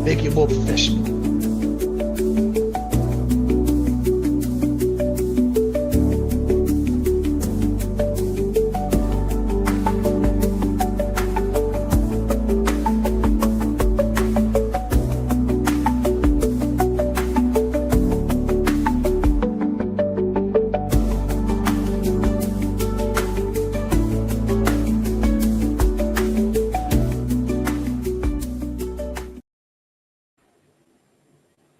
make it more professional.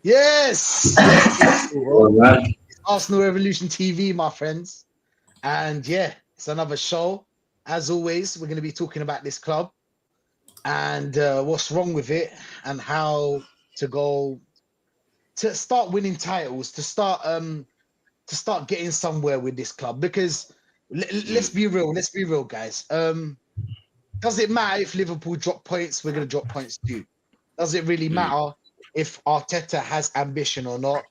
Yes, it's Arsenal Revolution TV, my friends, and yeah, it's another show. As always, we're going to be talking about this club and what's wrong with it, and how to go to start winning titles, to start getting somewhere with this club. Because let's be real, guys. Does it matter if Liverpool drop points? We're going to drop points too. Does it really matter if Arteta has ambition or not?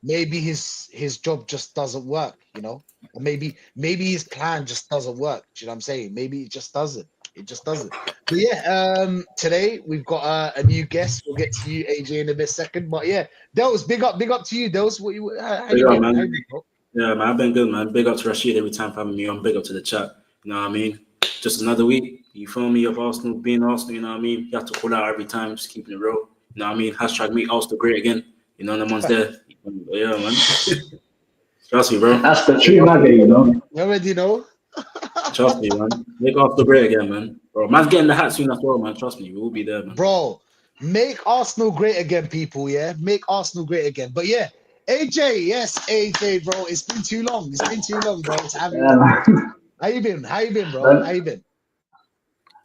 Maybe his job just doesn't work, you know? Or maybe his plan just doesn't work. Do you know what I'm saying? Maybe it just doesn't. It just doesn't. But yeah, today we've got a new guest. We'll get to you, AJ, in a bit second. But yeah, Dels, big up to you, Dels. How you been? Man. How you been, Yeah, man, I've been good, man. Big up to Rachid every time for having me on. Big up to the chat. You know what I mean? Just another week. You feel me? Of Arsenal being Arsenal, you know what I mean? You have to call out every time, just keeping it real. You know what I mean? Hashtag make Arsenal great again. You know, the one's there. Yeah, man. Trust me, bro. That's the true nugget, you know. You already know. Trust me, man. Make Arsenal great again, man. Bro, man's getting the hat soon as well, man. Trust me, we will be there, man. Bro, make Arsenal great again, people, yeah? Make Arsenal great again. But yeah, AJ, yes, AJ, bro. It's been too long. Bro. How you been? Bro? How you been?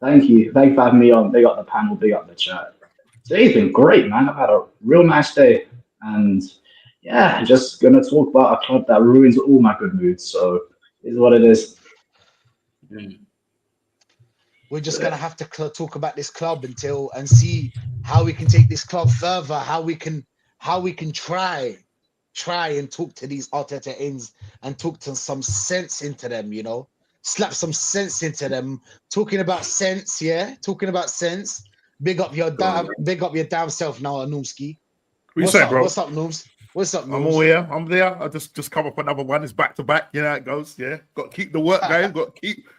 Thank you for having me on. Big up the panel, big up the chat. Today's been great, man. I've had a real nice day. And yeah, just going to talk about a club that ruins all my good moods. So it's what it is. We're just going to have to talk about this club and see how we can take this club further, how we can try and talk to these Arteta ends and talk to some sense into them, you know, slap some sense into them. Talking about sense. Big up your damn self now, Anoomski. What's up, bro? What's up, Nooms? I'm all here. I'm there. I just come up another one. It's back to back. You know how it goes. Yeah, got to keep the work going.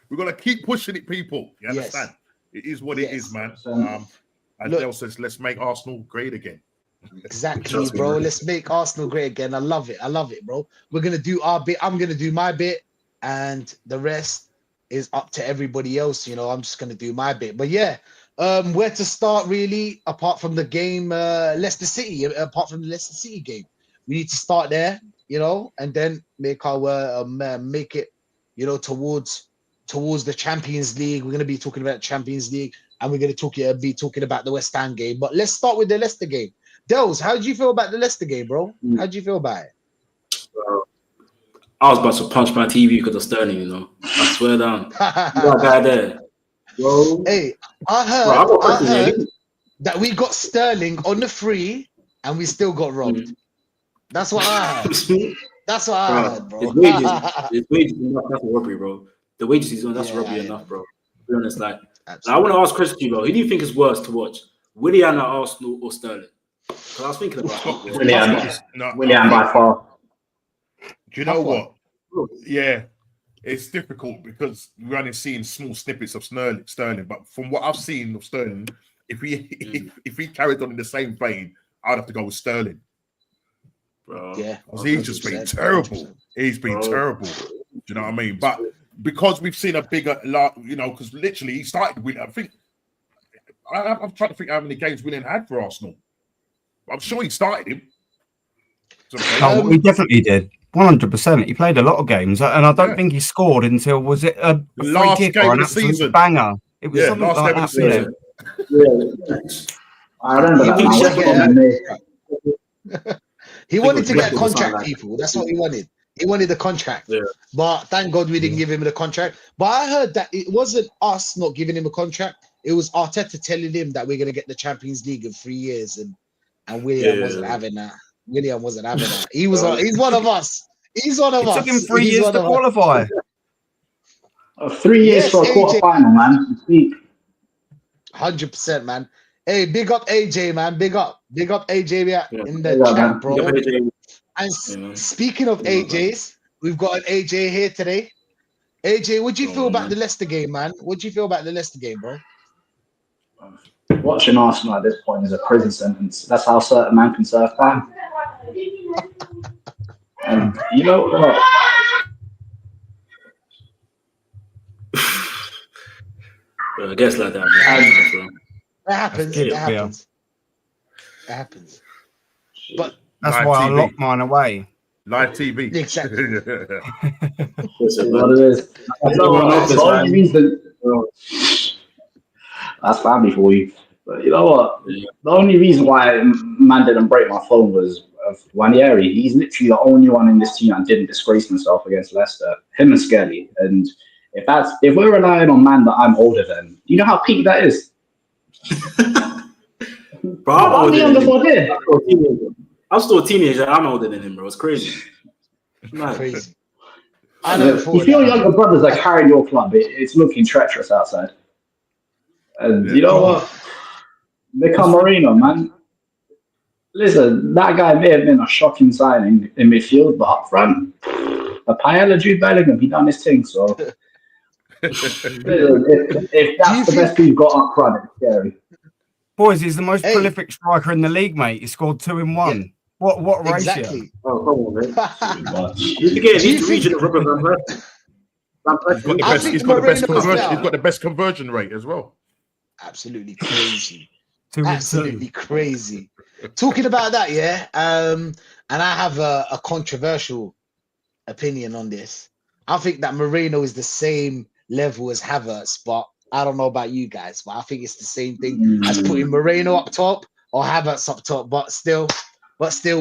We're gonna keep pushing it, people. You understand? Yes. It is what it is, man. And Del says, let's make Arsenal great again. Exactly, bro. Let's make Arsenal great again. I love it, bro. We're gonna do our bit. I'm gonna do my bit, and the rest is up to everybody else. You know, I'm just gonna do my bit. But yeah. Where to start really? Apart from the game, Leicester City. Apart from the Leicester City game, we need to start there, you know, and then make our make it, you know, towards the Champions League. We're going to be talking about Champions League, and we're going to be talking about the West Ham game. But let's start with the Leicester game. Dels, how did you feel about the Leicester game, bro? How did you feel about it? I was about to punch my TV because of Sterling, you know. I swear down. You got a guy there. Bro. Hey, I heard that we got Sterling on the free and we still got robbed. That's what I heard. That's what I heard, bro. His wages enough. That's a robbery, bro. The wages he's on, that's robbery enough, bro. To be honest, like, I want to ask Chris, bro. Who do you think is worse to watch, Willian at Arsenal or Sterling? Because I was thinking about Willian by far. Do you know what? Yeah. It's difficult because we're only seeing small snippets of Sterling. But from what I've seen of Sterling, if he carried on in the same vein, I'd have to go with Sterling. Bro. Yeah, he's just been terrible. 100%. He's been terrible. Do you know what I mean? But because we've seen a bigger, you know, because literally he started with, I think, I'm trying to think how many games Willian had for Arsenal. I'm sure he started him. He definitely did. 100%. He played a lot of games, and I don't think he scored until was it a last game of the season banger? It was something last like game that, of the season. I remember that. He wanted to get a contract, people. That's what he wanted. He wanted a contract. Yeah. But thank God we didn't give him the contract. But I heard that it wasn't us not giving him a contract. It was Arteta telling him that we're going to get the Champions League in 3 years, and Willian wasn't having that. Willian wasn't having that. He's one of us. He's one of us. It took him 3 years to qualify. 3 years for a quarter final, man. 100%, man. Hey, big up AJ, man. Big up AJ in the Yeah, chat, man. bro. Yeah, AJ, And man. speaking of AJs, we've got an AJ here today. AJ, what do you feel about the Leicester game, man? What do you feel about the Leicester game, bro? Watching Arsenal at this point is a prison sentence. That's how certain man can serve time. And you know what? Bro, I guess like that, man. It happens. It It happens. It happens. But That's Live why I TV. locked mine away. Live TV. exactly. Listen, What man. it is. You know what? The only reason that's family for you. But you know what? Yeah. The only reason why man didn't break my phone was of Wanieri. He's literally the only one in this team that didn't disgrace himself against Leicester. Him and Skelly. And if we're relying on man that I'm older than, do you know how peak that is? Bro, I'm older than him. I'm still a teenager. I'm older than him, bro. It's crazy. Man. Crazy. I know. If your younger brothers are carrying your club, it's looking treacherous outside. And you know what? Become Marino, man. Listen, that guy may have been a shocking signing in midfield, but up front, a Paella, Jude Bellingham, he done his thing. So, if that's the best we've got up front, it's scary. Boys, he's the most prolific striker in the league, mate. He scored 2 in 1. Yeah. What ratio? Exactly. Oh, come on, man. He's the regional rubber. He's got the best conversion rate as well. Absolutely crazy. Absolutely crazy. Talking about that, yeah. And I have a controversial opinion on this. I think that Moreno is the same level as Havertz, but I don't know about you guys, but I think it's the same thing as putting Moreno up top or Havertz up top. But still,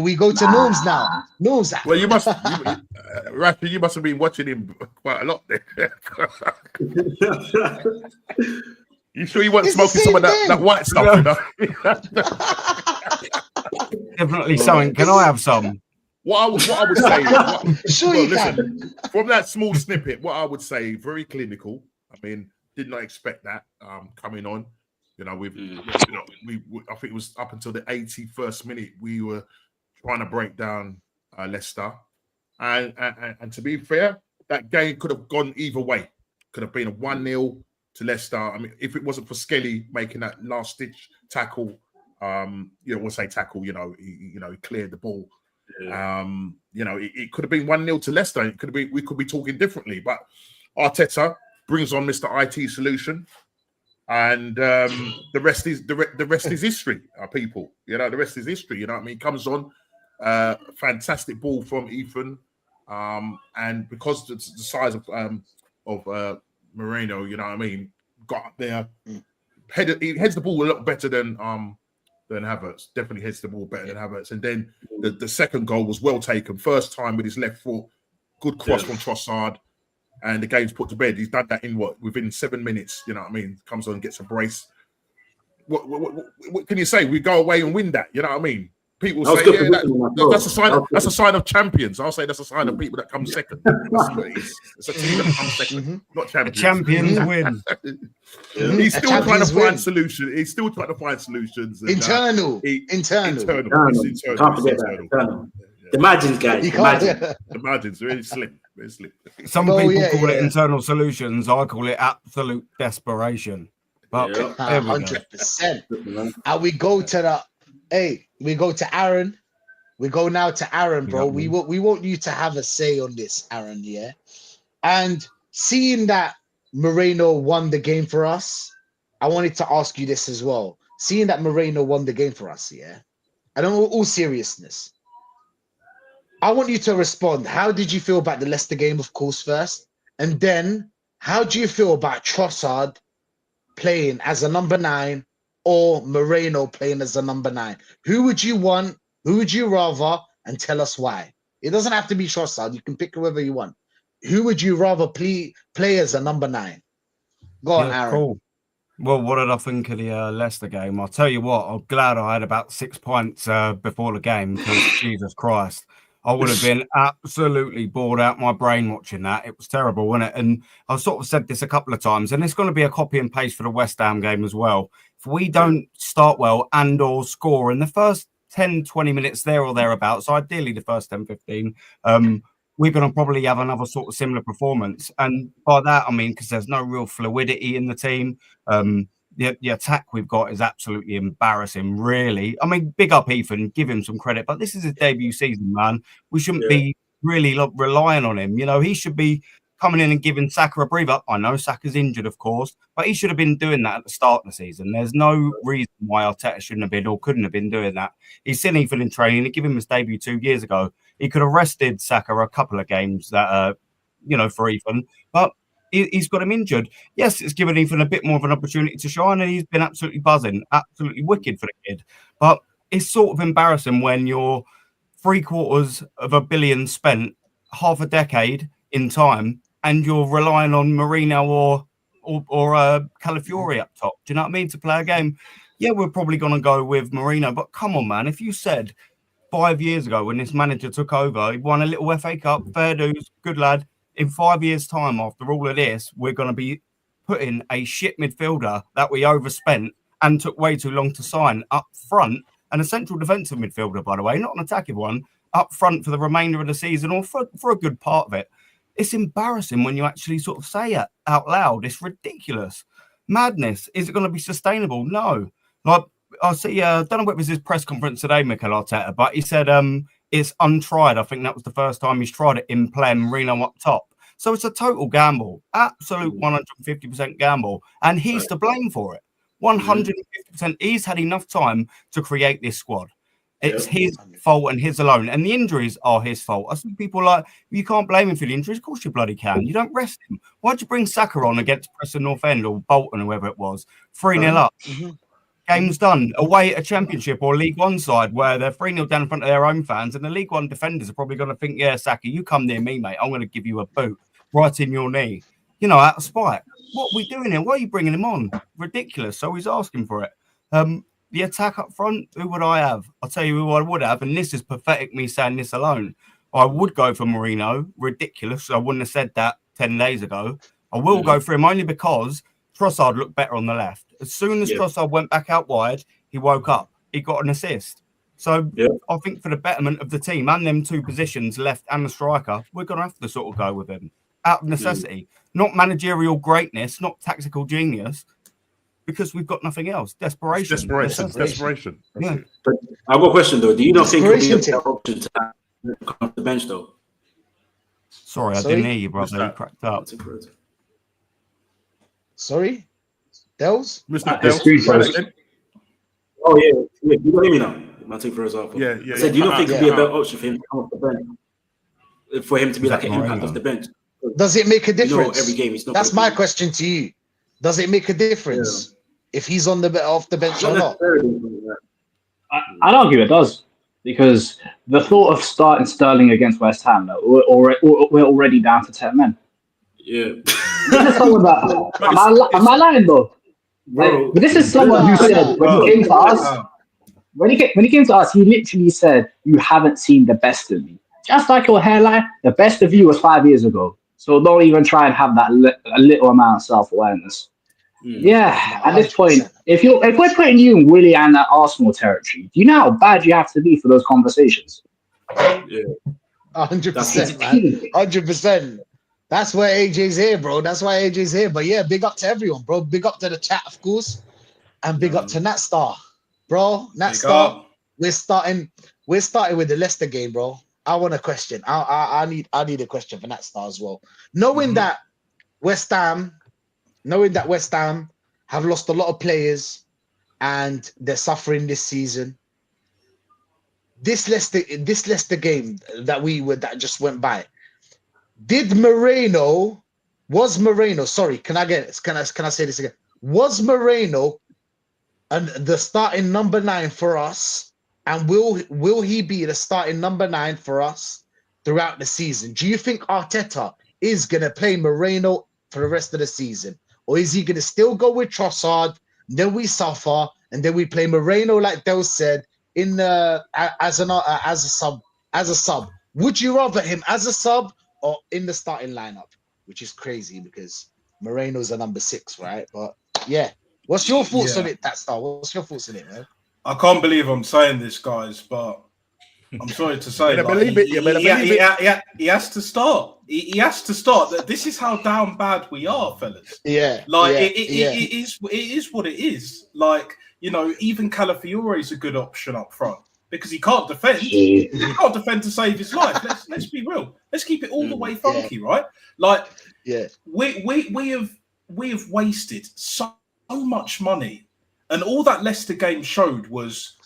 we go to Norms now. Norms. Well, Rachid, you must have been watching him quite a lot there. You sure you weren't smoking some of that white stuff? You know? Definitely something. Can I have some? What I would say, Sure you can. From that small snippet, what I would say, very clinical. I mean, did not expect that coming on. You know, I think it was up until the 81st minute we were trying to break down Leicester, and to be fair, that game could have gone either way. Could have been a 1-0 to Leicester. I mean, if it wasn't for Skelly making that last-ditch tackle, we'll say tackle. He cleared the ball. Yeah. It could have been 1-0 to Leicester. We could be talking differently. But Arteta brings on Mr. IT Solution, and the rest is history. People, the rest is history. You know what I mean? Comes on, fantastic ball from Ethan, and because the size of Moreno, you know what I mean, got up there, he heads the ball a lot better than Havertz. Definitely heads the ball better than Havertz. And then the second goal was well taken. First time with his left foot, good cross from Trossard, and the game's put to bed. He's done that within 7 minutes. You know what I mean? Comes on, gets a brace. What can you say? We go away and win that. You know what I mean? People say, that's a sign. That's a sign of champions. I'll say that's a sign of people that come second. That's what it is. It's a team that comes second, not champions. Champions win. He's still trying to find solutions. He's still trying to find solutions. And, internal. Can't forget that. The margins, guys. The margins are very slim. Very slim. Some people call it internal solutions. I call it absolute desperation. But 100%. And we go to Aaron. We go now to Aaron, bro. We want you to have a say on this, Aaron, yeah? And seeing that Moreno won the game for us, I wanted to ask you this as well. Seeing that Moreno won the game for us, yeah? And in all seriousness, I want you to respond. How did you feel about the Leicester game, of course, first? And then, how do you feel about Trossard playing as a number 9 or Moreno playing as a number 9? Who would you want? Who would you rather? And tell us why. It doesn't have to be Trossard. You can pick whoever you want. Who would you rather play as a number 9? Go on, Aaron. Cool. Well, what did I think of the Leicester game? I'll tell you what, I'm glad I had about 6 points before the game because Jesus Christ. I would have been absolutely bored out my brain watching that. It was terrible, wasn't it? And I've sort of said this a couple of times, and it's going to be a copy and paste for the West Ham game as well. If we don't start well and or score in the first 10, 20 minutes there or thereabouts, ideally the first 10, 15, we're going to probably have another sort of similar performance. And by that, I mean, because there's no real fluidity in the team. The attack we've got is absolutely embarrassing, really. I mean, big up Ethan, give him some credit, but this is his debut season, man. We shouldn't be really relying on him. You know, he should be coming in and giving Saka a breather. I know Saka's injured, of course, but he should have been doing that at the start of the season. There's no reason why Arteta shouldn't have been or couldn't have been doing that. He's seen Ethan in training. He gave him his debut 2 years ago. He could have rested Saka a couple of games that, for Ethan, but he's got him injured. Yes, it's given Ethan a bit more of an opportunity to shine, and he's been absolutely buzzing, absolutely wicked for the kid. But it's sort of embarrassing when you're $750 million spent, half a decade in time, and you're relying on Mourinho or Calafiori up top. Do you know what I mean? To play a game, yeah, we're probably going to go with Mourinho. But come on, man, if you said 5 years ago when this manager took over, he won a little FA Cup, fair dues, good lad. In 5 years' time, after all of this, we're going to be putting a shit midfielder that we overspent and took way too long to sign up front, and a central defensive midfielder, by the way, not an attacking one, up front for the remainder of the season or for a good part of it. It's embarrassing when you actually sort of say it out loud. It's ridiculous. Madness. Is it going to be sustainable? No. Like, I see, I don't know what was his press conference today, Mikel Arteta, but he said it's untried. I think that was the first time he's tried it in playing Mourinho up top. So it's a total gamble, absolute 150% gamble. And he's to blame for it. 150%. He's had enough time to create this squad. It's his fault and his alone. And the injuries are his fault. I see people like, you can't blame him for the injuries. Of course you bloody can. You don't rest him. Why'd you bring Saka on against Preston North End or Bolton or whoever it was? 3-0 up. Game's done. Away at a Championship or League One side where they're 3-0 down in front of their own fans, and the League One defenders are probably going to think, yeah, Saka, you come near me, mate. I'm going to give you a boot right in your knee. You know, out of spite. What are we doing here? Why are you bringing him on? Ridiculous. So he's asking for it. The attack up front, who would I have? I'll tell you who I would have, and this is pathetic me saying this alone. I would go for Mourinho. Ridiculous. I wouldn't have said that 10 days ago. I will go for him only because Trossard looked better on the left. As soon as Trossard went back out wide, he woke up. He got an assist. So I think for the betterment of the team and them two positions, left and the striker, we're going to have to sort of go with him out of necessity. Not managerial greatness, not tactical genius, because we've got nothing else. Desperation. Desperation. Yeah. But I've got a question, though. Do you not think it would be a better option to come off the bench, though? Sorry, I didn't hear you, brother. You cracked up. Sorry? Dels? Mr. Dels. Oh, yeah. You don't hear me now? My take for us off. Yeah. I said, do you not think it would be a better option for him to come off the bench? For him to be like an impact off the bench? Does it make a difference? Every game he's not. That's my question to you. Does it make a difference if he's on off the bench or not? I'd argue it does, because the thought of starting Sterling against West Ham, we're already down to 10 men. Yeah. This is someone that, am I lying though? But this is someone who said when he came to us, when he came to us, he literally said, "You haven't seen the best of me." Just like your hairline, the best of you was 5 years ago. So don't even try and have that a little amount of self-awareness. Yeah, at this point, if we're putting you in Willie and that Arsenal territory, do you know how bad you have to be for those conversations? Yeah, 100%, man. 100%. That's why AJ's here, bro. That's why AJ's here. But yeah, big up to everyone, bro. Big up to the chat, of course, and big up to Natstar, bro. Natstar. We're starting with the Leicester game, bro. I want a question. I need a question for Natstar as well. Knowing that West Ham have lost a lot of players and they're suffering this season. This Leicester game that just went by. Was Moreno, sorry, can I say this again? Was Moreno the starting number 9 for us? And will he be the starting number 9 for us throughout the season? Do you think Arteta is going to play Moreno for the rest of the season? Or is he going to still go with Trossard, then we suffer, and then we play Moreno, like Del said, in as a sub Would you rather him as a sub or in the starting lineup? Which is crazy because Moreno's a number 6, right? But yeah, what's your thoughts on it, that star? What's your thoughts on it, man? I can't believe I'm saying this, guys, but I'm sorry to say, he has to start. He has to start. This is how down bad we are, fellas. Yeah, like it is what it is. Like, you know, even Calafiore is a good option up front because he can't defend. He can't defend to save his life. Let's be real. Let's keep it all the way funky, right? Like, we have wasted so much money, and all that Leicester game showed was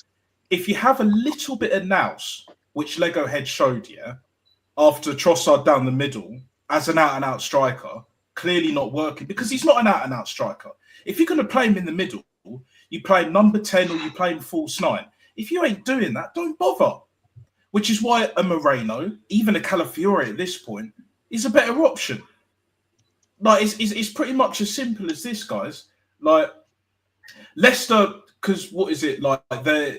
if you have a little bit of nous, which Lego Head showed, after Trossard down the middle as an out-and-out striker, clearly not working because he's not an out-and-out striker. If you're going to play him in the middle, you play him number 10 or you play him false 9. If you ain't doing that, don't bother. Which is why a Moreno, even a Calafiore at this point, is a better option. Like, it's pretty much as simple as this, guys. Like, Leicester, because what is it? Like, they're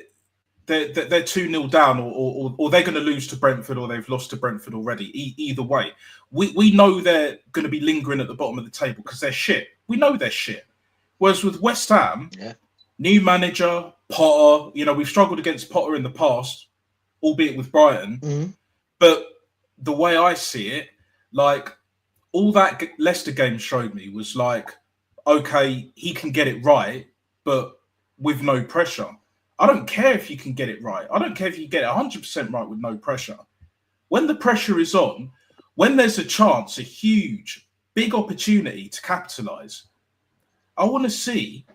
2-0 down, or they're going to lose to Brentford, or they've lost to Brentford already. Either way, we know they're going to be lingering at the bottom of the table because they're shit. We know they're shit. Whereas with West Ham, new manager, Potter, you know, we've struggled against Potter in the past, albeit with Brighton. But the way I see it, like, all that Leicester game showed me was like, okay, he can get it right, but with no pressure. I don't care if you can get it right. I don't care if you get it 100% right with no pressure. When the pressure is on, when there's a chance, a huge, big opportunity to capitalise, I want to see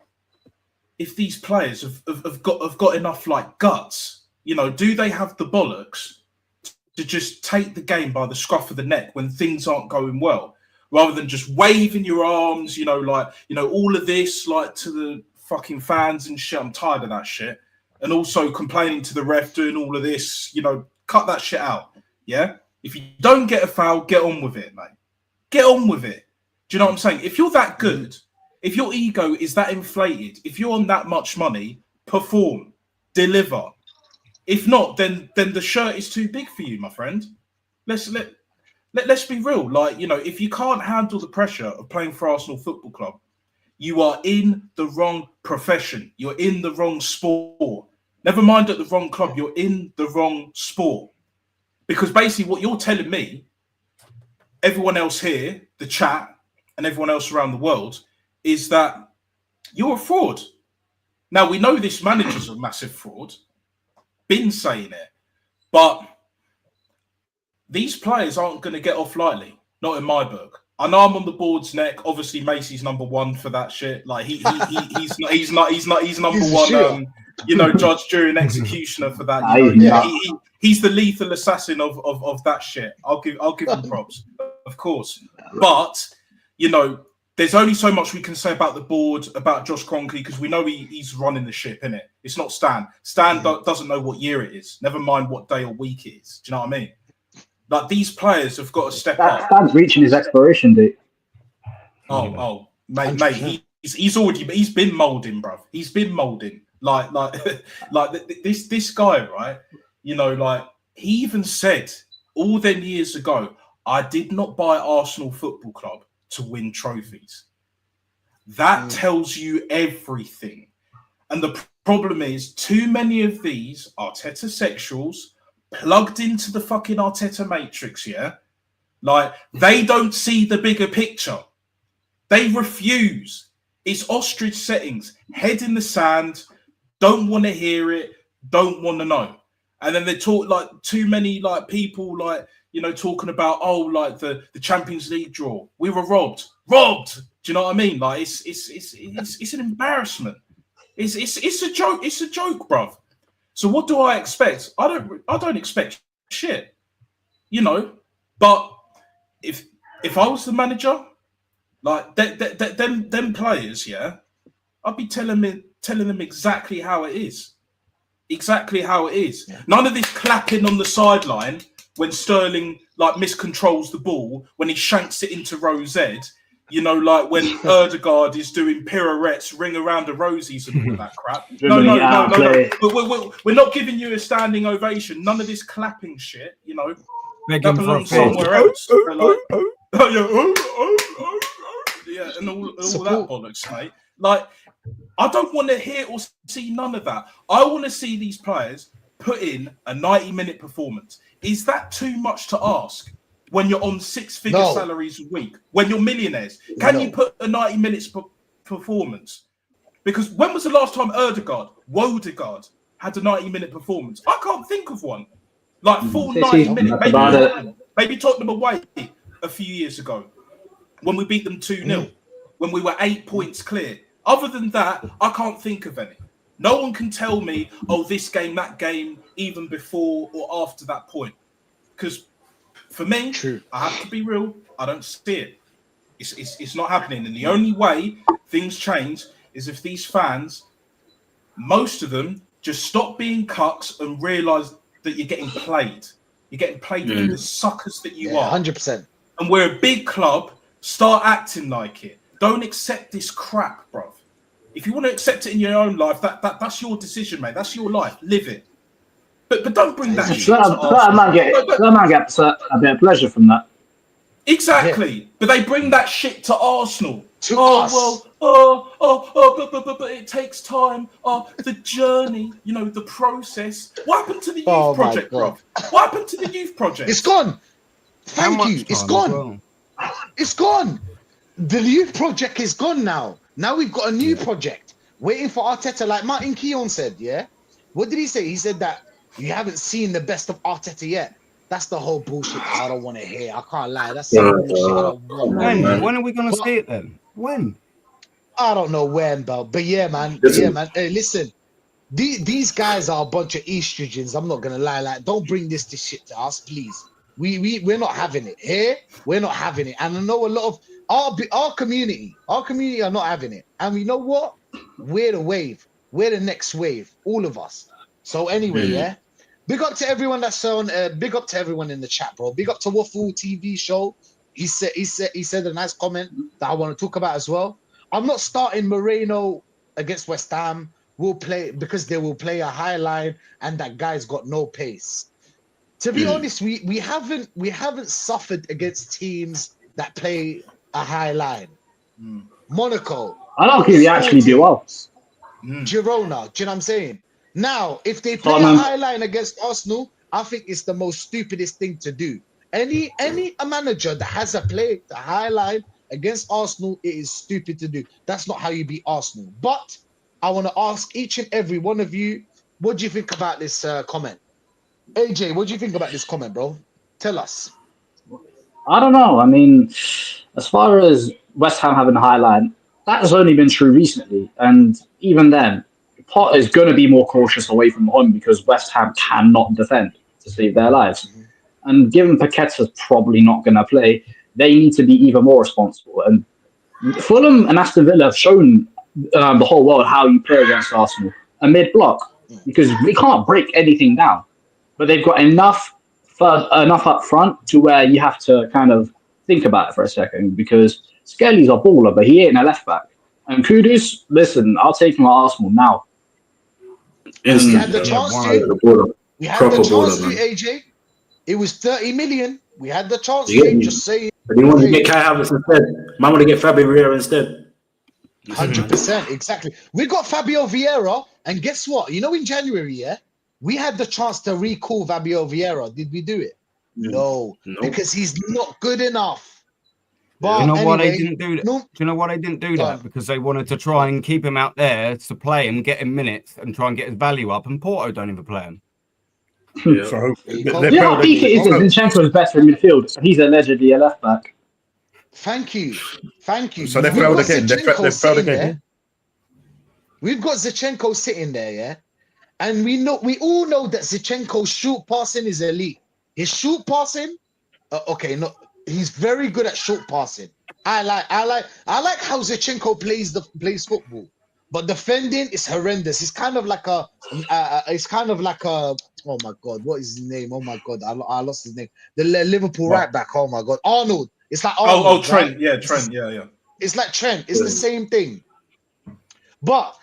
if these players have got enough like guts. You know, do they have the bollocks to just take the game by the scruff of the neck when things aren't going well, rather than just waving your arms, you know, like, you know, all of this, like, to the fucking fans and shit. I'm tired of that shit. And also complaining to the ref, doing all of this, you know, cut that shit out. Yeah. If you don't get a foul, get on with it, mate. Get on with it. Do you know what I'm saying? If you're that good, if your ego is that inflated, if you're on that much money, perform, deliver. If not, then the shirt is too big for you, my friend. Let's be real. Like, you know, if you can't handle the pressure of playing for Arsenal Football Club, you are in the wrong profession. You're in the wrong sport. Never mind at the wrong club. You're in the wrong sport. Because basically what you're telling me, everyone else here, the chat, and everyone else around the world, is that you're a fraud. Now, we know this manager's a massive fraud. Been saying it. But these players aren't going to get off lightly. Not in my book. I know I'm on the board's neck. Obviously, Macy's number 1 for that shit. Like he's number 1. You know, judge, jury, and executioner for that. You know, he's the lethal assassin of that shit. I'll give him props, of course. But you know, there's only so much we can say about the board, about Josh Kroenke, because we know he's running the ship, innit? It's not Stan. Stan doesn't know what year it is. Never mind what day or week it is. Do you know what I mean? Like, these players have got to step up. Stan's reaching his expiration date. Mate, he's been moulding, bruv. He's been moulding. Like this guy, right? You know, like, he even said all them years ago, I did not buy Arsenal Football Club to win trophies. That tells you everything. And the problem is, too many of these Arteta sexuals plugged into the fucking Arteta matrix, like, they don't see the bigger picture. They refuse. It's ostrich settings, head in the sand, don't want to hear it, don't want to know. And then they talk like too many like people, like, you know, talking about, oh, like the Champions League draw. We were robbed. Do you know what I mean? Like, it's an embarrassment. It's a joke. It's a joke, bruv. So what do I expect? I don't expect shit, you know. But if I was the manager, like them players, I'd be telling them exactly how it is. Exactly how it is. Yeah. None of this clapping on the sideline when Sterling like miscontrols the ball, when he shanks it into Rose Ed, you know, like when Erdegaard is doing pirouettes, ring around the rosies and all that crap. No. We're not giving you a standing ovation. None of this clapping shit, you know. begging for a belongs fish. somewhere else. They're like, yeah, and all that bollocks, mate. Like, I don't want to hear or see none of that. I want to see these players put in a 90-minute performance. Is that too much to ask when you're on six-figure salaries a week? When you're millionaires, can you put a 90 minutes performance? Because when was the last time Wodegaard had a 90-minute performance? I can't think of one. Like full 90 minutes. Maybe Tottenham away a few years ago when we beat them 2-0, when we were 8 points clear. Other than that, I can't think of any. No one can tell me, oh, this game, that game, even before or after that point. Because for me, I have to be real, I don't see it. It's not happening. And the only way things change is if these fans, most of them, just stop being cucks and realise that you're getting played. You're getting played with the suckers that you are. 100%. And we're a big club. Start acting like it. Don't accept this crap, bruv. If you want to accept it in your own life, that's your decision, mate. That's your life. Live it. But don't bring that shit to that man gets a bit of pleasure from that. Exactly. Yeah. But they bring that shit to Arsenal. To us. But it takes time. The journey, the process. What happened to the youth project, bro? What happened to the youth project? It's gone. Thank you. It's gone. Well? It's gone. The youth project is gone now. Now we've got a new project waiting for Arteta, like Martin Keown said, yeah? What did he say? He said that you haven't seen the best of Arteta yet. That's the whole bullshit I don't want to hear. I can't lie. That's some bullshit I don't want. When are we going to see it then? When? I don't know when, but yeah, man. Yeah, man. Hey, listen. These guys are a bunch of estrogens. I'm not going to lie. Like, don't bring this shit to us, please. We're not having it here. We're not having it. And I know a lot of our community are not having it. And you know what? We're the wave. We're the next wave. All of us. So anyway, yeah. Big up to everyone that's on. Big up to everyone in the chat, bro. Big up to Waffle TV show. He said a nice comment that I want to talk about as well. I'm not starting Moreno against West Ham. We'll play because they will play a high line, and that guy's got no pace. To be honest, we haven't suffered against teams that play a high line. Monaco. I don't think we actually do well. Girona. Do you know what I'm saying? Now, if they play a high line against Arsenal, I think it's the most stupidest thing to do. Any manager that has a play the high line against Arsenal, it is stupid to do. That's not how you beat Arsenal. But I want to ask each and every one of you, what do you think about this comment? AJ, what do you think about this comment, bro? Tell us. I don't know. I mean, as far as West Ham having a high line, that has only been true recently. And even then, Potter is going to be more cautious away from home because West Ham cannot defend to save their lives. And given Paqueta's probably not going to play, they need to be even more responsible. And Fulham and Aston Villa have shown the whole world how you play against Arsenal amid block because we can't break anything down. But they've got enough up front to where you have to kind of think about it for a second because Skelly's a baller, but he ain't a left back. And Kudus, listen, I'll take him at Arsenal now. We had the chance to. We had the chance to, AJ. It was 30 million. We had the chance to. Just say. But you want to get Kai Havertz instead. Man want to get Fabio Vieira instead. 100%, exactly. We got Fabio Vieira, and guess what? You know, in January, yeah, we had the chance to recall Fabio Vieira. Did we do it? No, because he's not good enough. But you know why they didn't do that? Do you know why they didn't do that? Because they wanted to try and keep him out there to play him, get him minutes, and try and get his value up. And Porto don't even play him. Yeah. So how peak it is that Zinchenko is better in midfield. He's allegedly a left back. Thank you. So they failed again. They failed again. We've got Zinchenko sitting there, yeah, and we all know that Zinchenko's shoot passing is elite. His shoot passing, he's very good at short passing. I like how Zinchenko plays football, but defending is horrendous. It's kind of like a oh my God, what is his name? Oh my God, I lost his name. The Liverpool right back. Oh my God, Arnold. It's like Arnold. Trent. Right? Yeah, Trent. Yeah. It's like Trent. It's the same thing. But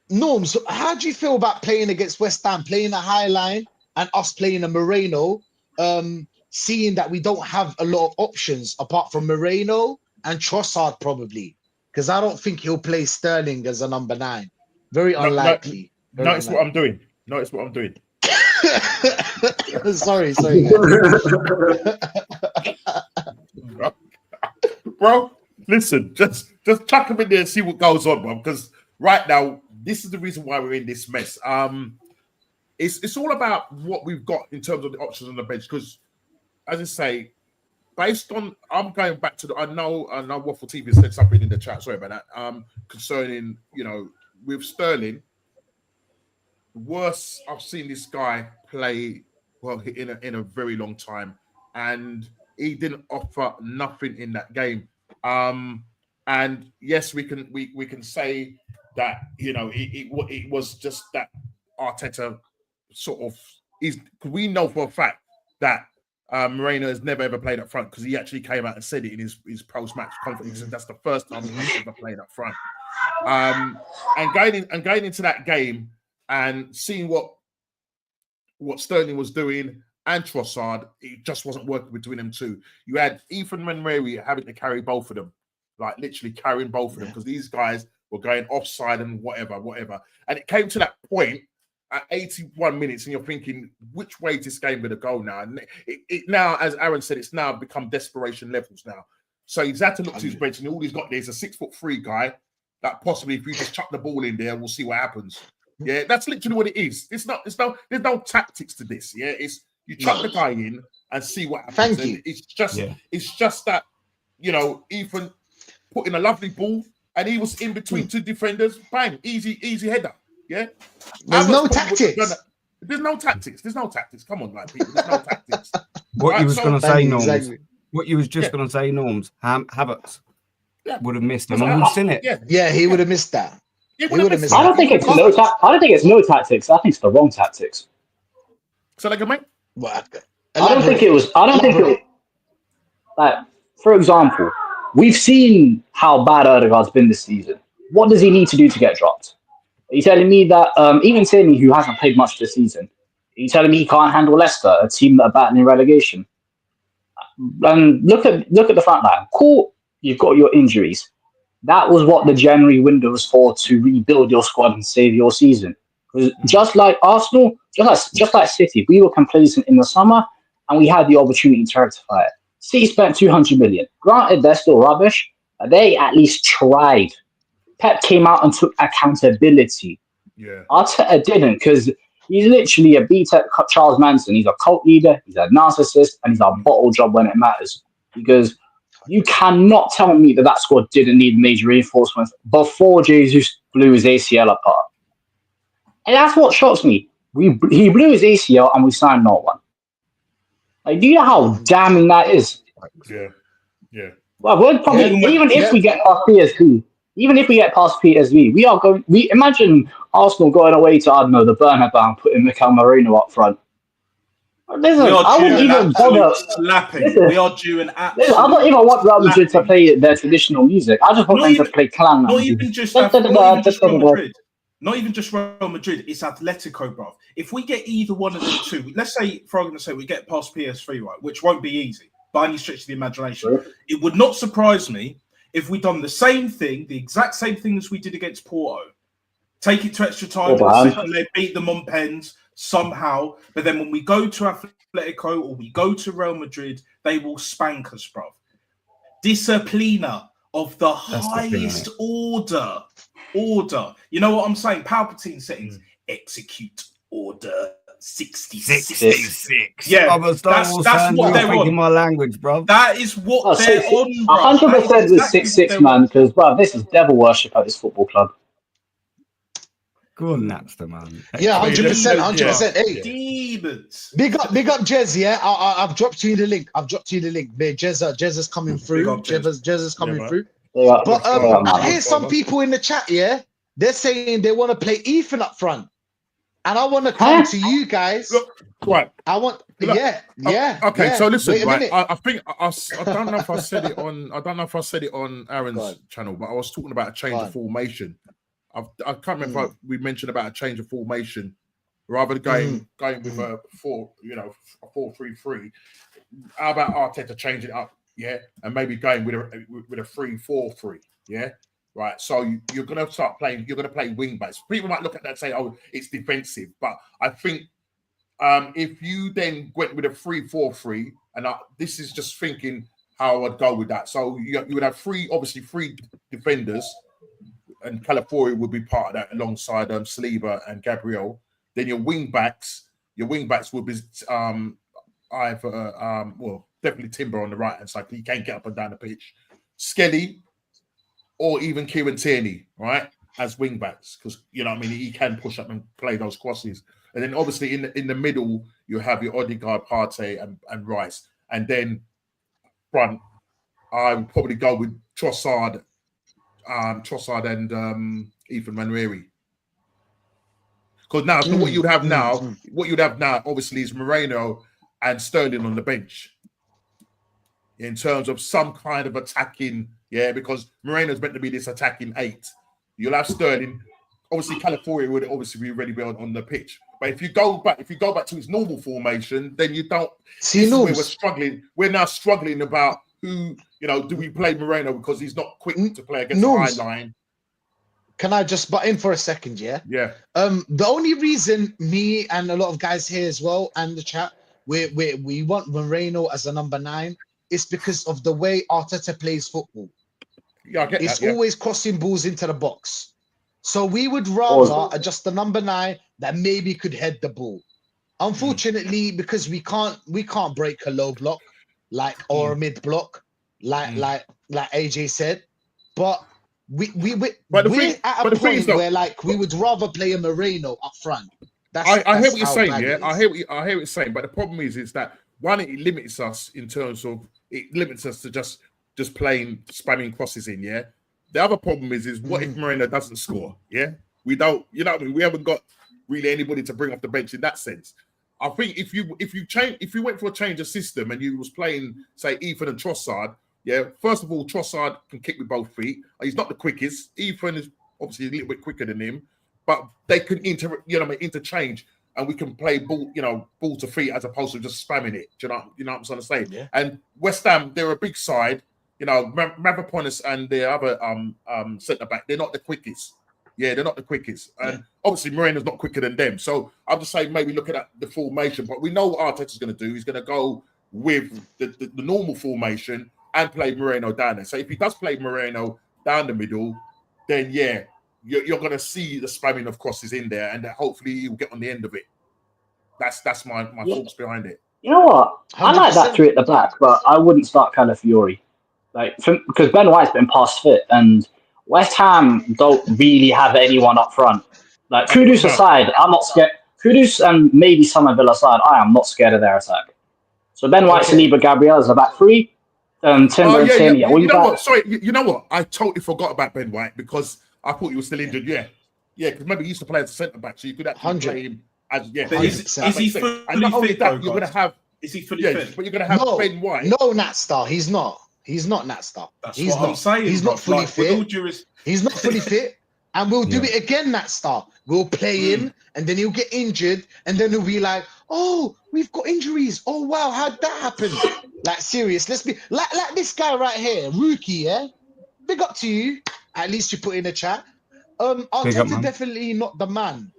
Norms, how do you feel about playing against West Ham, playing a high line, and us playing a Moreno, seeing that we don't have a lot of options apart from Moreno and Trossard probably, because I don't think he'll play Sterling as a number 9. Very unlikely. Notice what I'm doing. Notice what I'm doing. sorry, guys. Bro, listen, just chuck him in there and see what goes on, bro. Because right now, this is the reason why we're in this mess. It's all about what we've got in terms of the options on the bench. Because, as I say, based on, I'm going back to I know Waffle TV said something in the chat. Sorry about that. Concerning, with Sterling, worse I've seen this guy play in a very long time, and he didn't offer nothing in that game. And yes, we can say that it was just that Arteta sort of is. We know for a fact that Moreno has never ever played up front, because he actually came out and said it in his post-match conference. He said that's the first time he's ever played up front. And going into that game and seeing what Sterling was doing and Trossard, it just wasn't working between them two. You had Ethan and Mary having to carry both of them, like literally carrying both of them, because these guys were going offside and whatever. And it came to that point at 81 minutes, and you're thinking, which way is this game going to go now? And it now, as Aaron said, it's now become desperation levels now. So he's had to look to his bench, and all he's got there is a 6'3" guy that possibly, if you just chuck the ball in there, we'll see what happens. Yeah, that's literally what it is. There's no tactics to this. Yeah, it's you chuck the guy in and see what happens. Thank you. It's just that, Ethan put in a lovely ball, and he was in between two defenders. Bang, easy header. Yeah, there's no tactics. There's no tactics. Come on, like people. There's no tactics. What you was going to say, Norms? Exactly. What you was just going to say, Norms? Havertz would have missed him. Because and we've seen it. Yeah, he would have missed that. He would have missed I don't think it's no tactics. I think it's the wrong tactics. So like, mate. I don't think it was. Like, for example, we've seen how bad Odegaard's been this season. What does he need to do to get dropped? Are you telling me that even Sammy, who hasn't played much this season, are you telling me he can't handle Leicester, a team that are battling relegation? And look at the front line. Cool, you've got your injuries. That was what the January window was for, to rebuild your squad and save your season. Because just like Arsenal, just like City, we were complacent in the summer, and we had the opportunity to rectify it. City spent 200 million. Granted, they're still rubbish, but they at least tried. Pep came out and took accountability. Yeah, Arteta didn't, because he's literally a BTEC Charles Manson. He's a cult leader, he's a narcissist, and he's a bottle job when it matters. Because you cannot tell me that squad didn't need major reinforcements before Jesus blew his ACL apart. And that's what shocks me. He blew his ACL and we signed no one. Like, do you know how damning that is? Yeah. Well, we'll probably if we get past PSV. Even if we get past PSV, we imagine Arsenal going away to, I don't know, the Bernabeu and putting Mikel Moreno up front. Listen, I wouldn't even bother slapping. Listen, we are due an absolute. I don't even want Real Madrid to play their traditional music. I just want them to play clang. Not even just Real Madrid. It's Atletico, bro. If we get either one of the two, let's say, for argument's sake, we get past PSV, right, which won't be easy by any stretch of the imagination. Sure. It would not surprise me if we done the same thing, the exact same thing as we did against Porto. Take it to extra time, and they beat them on pens somehow. But then when we go to Atletico or we go to Real Madrid, they will spank us, bro. Disciplina of the highest order. You know what I'm saying? Palpatine settings. Execute order 66. Yeah, that's what they're on. My language, bro. That is what they're on, bro. 100% with 6-6, man, because, bro, this is devil worship at this football club. Go on, Napster, man. Yeah, 100%. Hey, demons. Big up, Jez. Yeah, I've dropped you the link. Jez is coming through. Jez is coming through. Yeah, but I hear some people in the chat. Yeah, they're saying they want to play Ethan up front, and I want to come to you guys. Right. I want. Yeah. Okay. So listen. Right. I think I don't know if I said it on. I don't know if I said it on Aaron's channel, but I was talking about a change of formation. I can't remember if we mentioned about a change of formation rather than going with a 4-3-3. How about Arteta changing it up? Yeah, and maybe going with a 3-4-3. Yeah, right. So you're going to start playing. You're going to play wing backs. People might look at that and say, "Oh, it's defensive," but I think if you then went with a 3-4-3, and this is just thinking how I'd go with that. So you would have three defenders, and Calafiori would be part of that alongside Saliba and Gabriel. Then your wing backs would be definitely Timber on the right hand side. He can't get up and down the pitch. Skelly or even Kieran Tierney, right, as wing backs, because he can push up and play those crosses. And then obviously in the middle you have your Odegaard, Partey, and Rice. And then front, I would probably go with Trossard and Ethan Manrieri. Because now, what you'd have now, obviously, is Moreno and Sterling on the bench in terms of some kind of attacking, because Moreno's meant to be this attacking 8. You'll have Sterling. Obviously, Calafiori would obviously be ready on the pitch. But if you go back to his normal formation, then you don't. See, this is where we're struggling. We're now struggling about who, do we play Moreno because he's not quick to play against the high line? Can I just butt in for a second? Yeah. Yeah. The only reason me and a lot of guys here as well and the chat we want Moreno as a number 9 is because of the way Arteta plays football. Yeah, I get it's that, always crossing balls into the box. So we would rather adjust the number 9 that maybe could head the ball. Unfortunately, because we can't break a low block or a mid block like AJ said, but we're at a point where we would rather play a Moreno up front. I hear what you're saying, yeah. I hear what you're saying, but the problem is that one, it limits us in terms of to just playing spamming crosses in, yeah. The other problem is what if Moreno doesn't score? Yeah, we don't. We haven't got really anybody to bring off the bench in that sense. I think if you went for a change of system and you was playing, say, Ethan and Trossard, yeah. First of all, Trossard can kick with both feet. He's not the quickest. Ethan is obviously a little bit quicker than him, but they can interchange, and we can play ball to feet as opposed to just spamming it. Do you know what I'm trying to say? Yeah. And West Ham, they're a big side. Mavropanos and the other centre back, they're not the quickest. Yeah, they're not the quickest. And obviously Moreno's not quicker than them. So I'm just saying maybe looking at the formation, but we know what Arteta's going to do. He's going to go with the normal formation and play Moreno down there. So if he does play Moreno down the middle, then you're going to see the spamming of crosses in there, and hopefully he'll get on the end of it. That's my thoughts behind it. You know what? 100%. I like that 3 at the back, but I wouldn't start Calafiori. Because Ben White's been past fit, and West Ham don't really have anyone up front. Kudus aside, I'm not scared. Kudus and maybe some of Villa aside, I am not scared of their attack. So Ben White, Saliba, Gabriel is the back 3. Timber and Tierney. You know what? Sorry, you know what? I totally forgot about Ben White because I thought he was still injured. Yeah, because remember he used to play as a centre back, so you could actually play him as Is he fully fit? You're going to have. Is he fully fit? But you're going to have Ben White. No, Nat Star. He's not. He's not Nat Star. That's what I'm saying. He's not fully fit. He's not fully fit. And we'll do it again, Nat Star. We'll play him, and then he'll get injured, and then he'll be like, "Oh, we've got injuries. Oh wow, how'd that happen?" Serious. Let's be like this guy right here, rookie. Yeah, big up to you. At least you put in the chat. Arteta definitely not the man.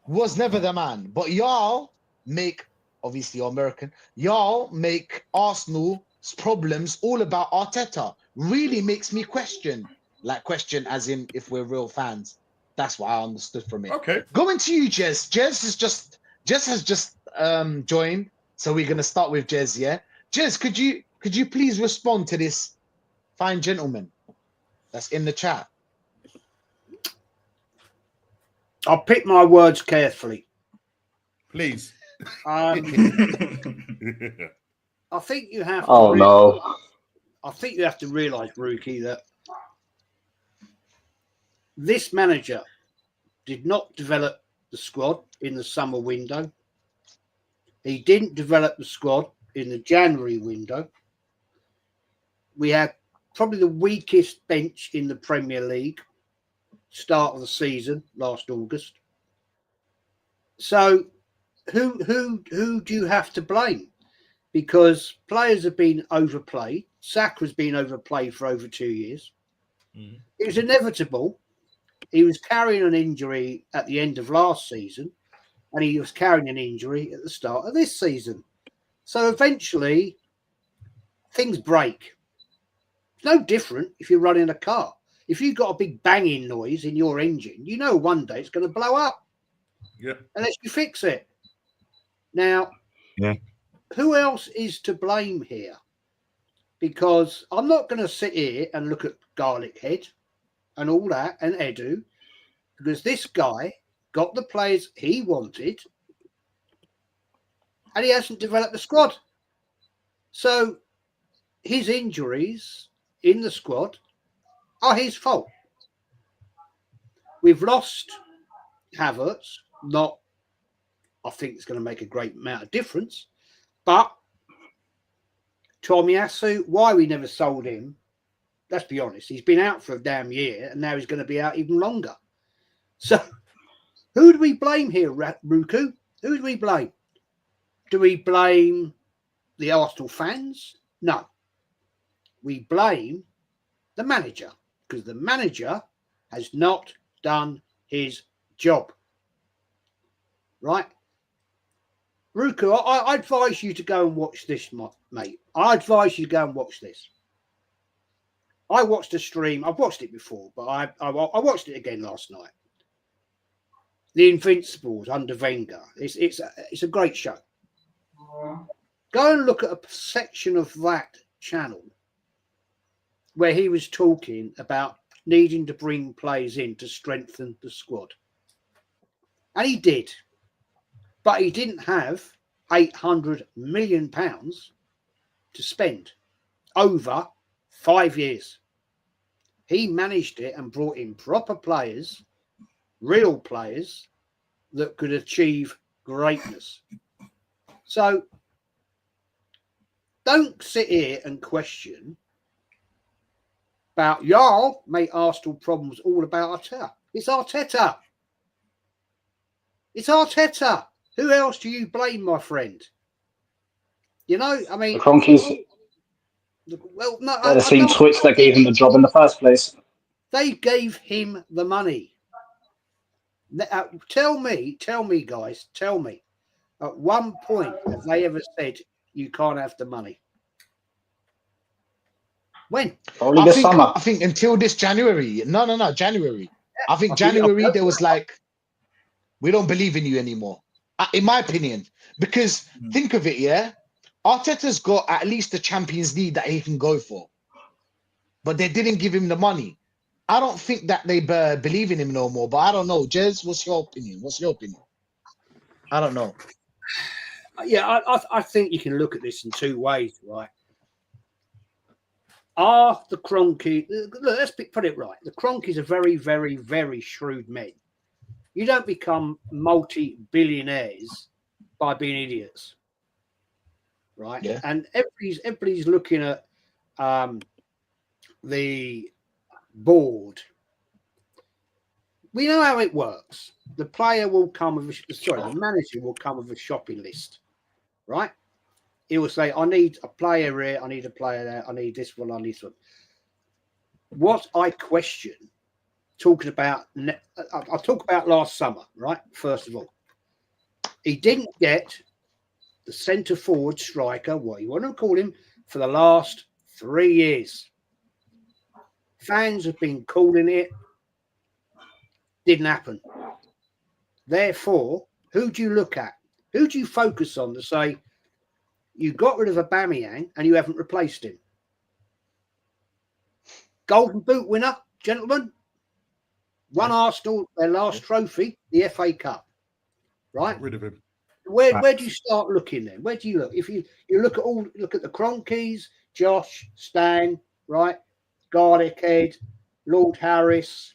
Was never the man. But y'all make, obviously you're American. Y'all make Arsenal problems all about Arteta. Really makes me question. Question as in if we're real fans. That's what I understood from it. Okay. Going to you, Jez. Jez has just joined. So we're gonna start with Jez, yeah? Jez, could you please respond to this fine gentleman that's in the chat? I'll pick my words carefully. Please. I think you have to I think you have to realise, Rookie, that this manager did not develop the squad in the summer window. He didn't develop the squad in the January window. We had probably the weakest bench in the Premier League start of the season last August. So who do you have to blame? Because players have been overplayed. Saka's been overplayed for over 2 years. It was inevitable. He was carrying an injury at the end of last season, and he was carrying an injury at the start of this season. So eventually, things break. It's no different if you're running a car. If you've got a big banging noise in your engine, you know one day it's going to blow up. Yep. Unless you fix it. Now, who else is to blame here? Because I'm not going to sit here and look at Garlic Head and all that and Edu, because this guy got the players he wanted and he hasn't developed the squad. So his injuries in the squad are his fault. We've lost Havertz. Not, I think it's going to make a great amount of difference. But Tomiyasu, why we never sold him, let's be honest, he's been out for a damn year and now he's going to be out even longer. So who do we blame here, Ruku? Who do we blame? Do we blame the Arsenal fans? No. We blame the manager, because the manager has not done his job. Right? Ruku, I advise you to go and watch this, mate. I advise you to go and watch this. I watched a stream. I've watched it before, but I watched it again last night. The Invincibles under Wenger. It's a great show. Go and look at a section of that channel where he was talking about needing to bring players in to strengthen the squad. And he did. But he didn't have £800 million to spend over 5 years. He managed it and brought in proper players, real players that could achieve greatness. So don't sit here and question about y'all make Arsenal problems all about Arteta. It's Arteta. It's Arteta. Who else do you blame, my friend? You know, I mean, The Cronkies. Well, no, They're the same twits that gave him the job in the first place. They gave him the money. Tell me, guys, tell me. At one point, have they ever said you can't have the money? When? Probably this summer. I think until this January. No, January. I think January there was like, we don't believe in you anymore. In my opinion, because think of it, yeah. Arteta's got at least the Champions League that he can go for, but they didn't give him the money. I don't think that they believe in him no more. But I don't know, Jez. What's your opinion? I don't know. Yeah, I think you can look at this in two ways, right? Are the Cronkies? Look, let's put it right. The Cronkies are very, very, very shrewd men. You don't become multi-billionaires by being idiots, right? Yeah. And everybody's looking at the board. We know how it works. The player will come with the manager will come with a shopping list, right? He will say, I need a player here, I need a player there, I need this one, I need this one. What I question, talking about, I'll talk about last summer, right? First of all, he didn't get the centre forward striker, what you want to call him, for the last 3 years. Fans have been calling it. Didn't happen. Therefore, who do you look at? Who do you focus on to say you got rid of Aubameyang and you haven't replaced him? Golden Boot winner, gentlemen. Won Arsenal their last trophy, the FA Cup. Right? Get rid of him. Where do you start looking then? Where do you look? If you look at the Cronkies, Josh, Stan, right? Garlic Head, Lord Harris,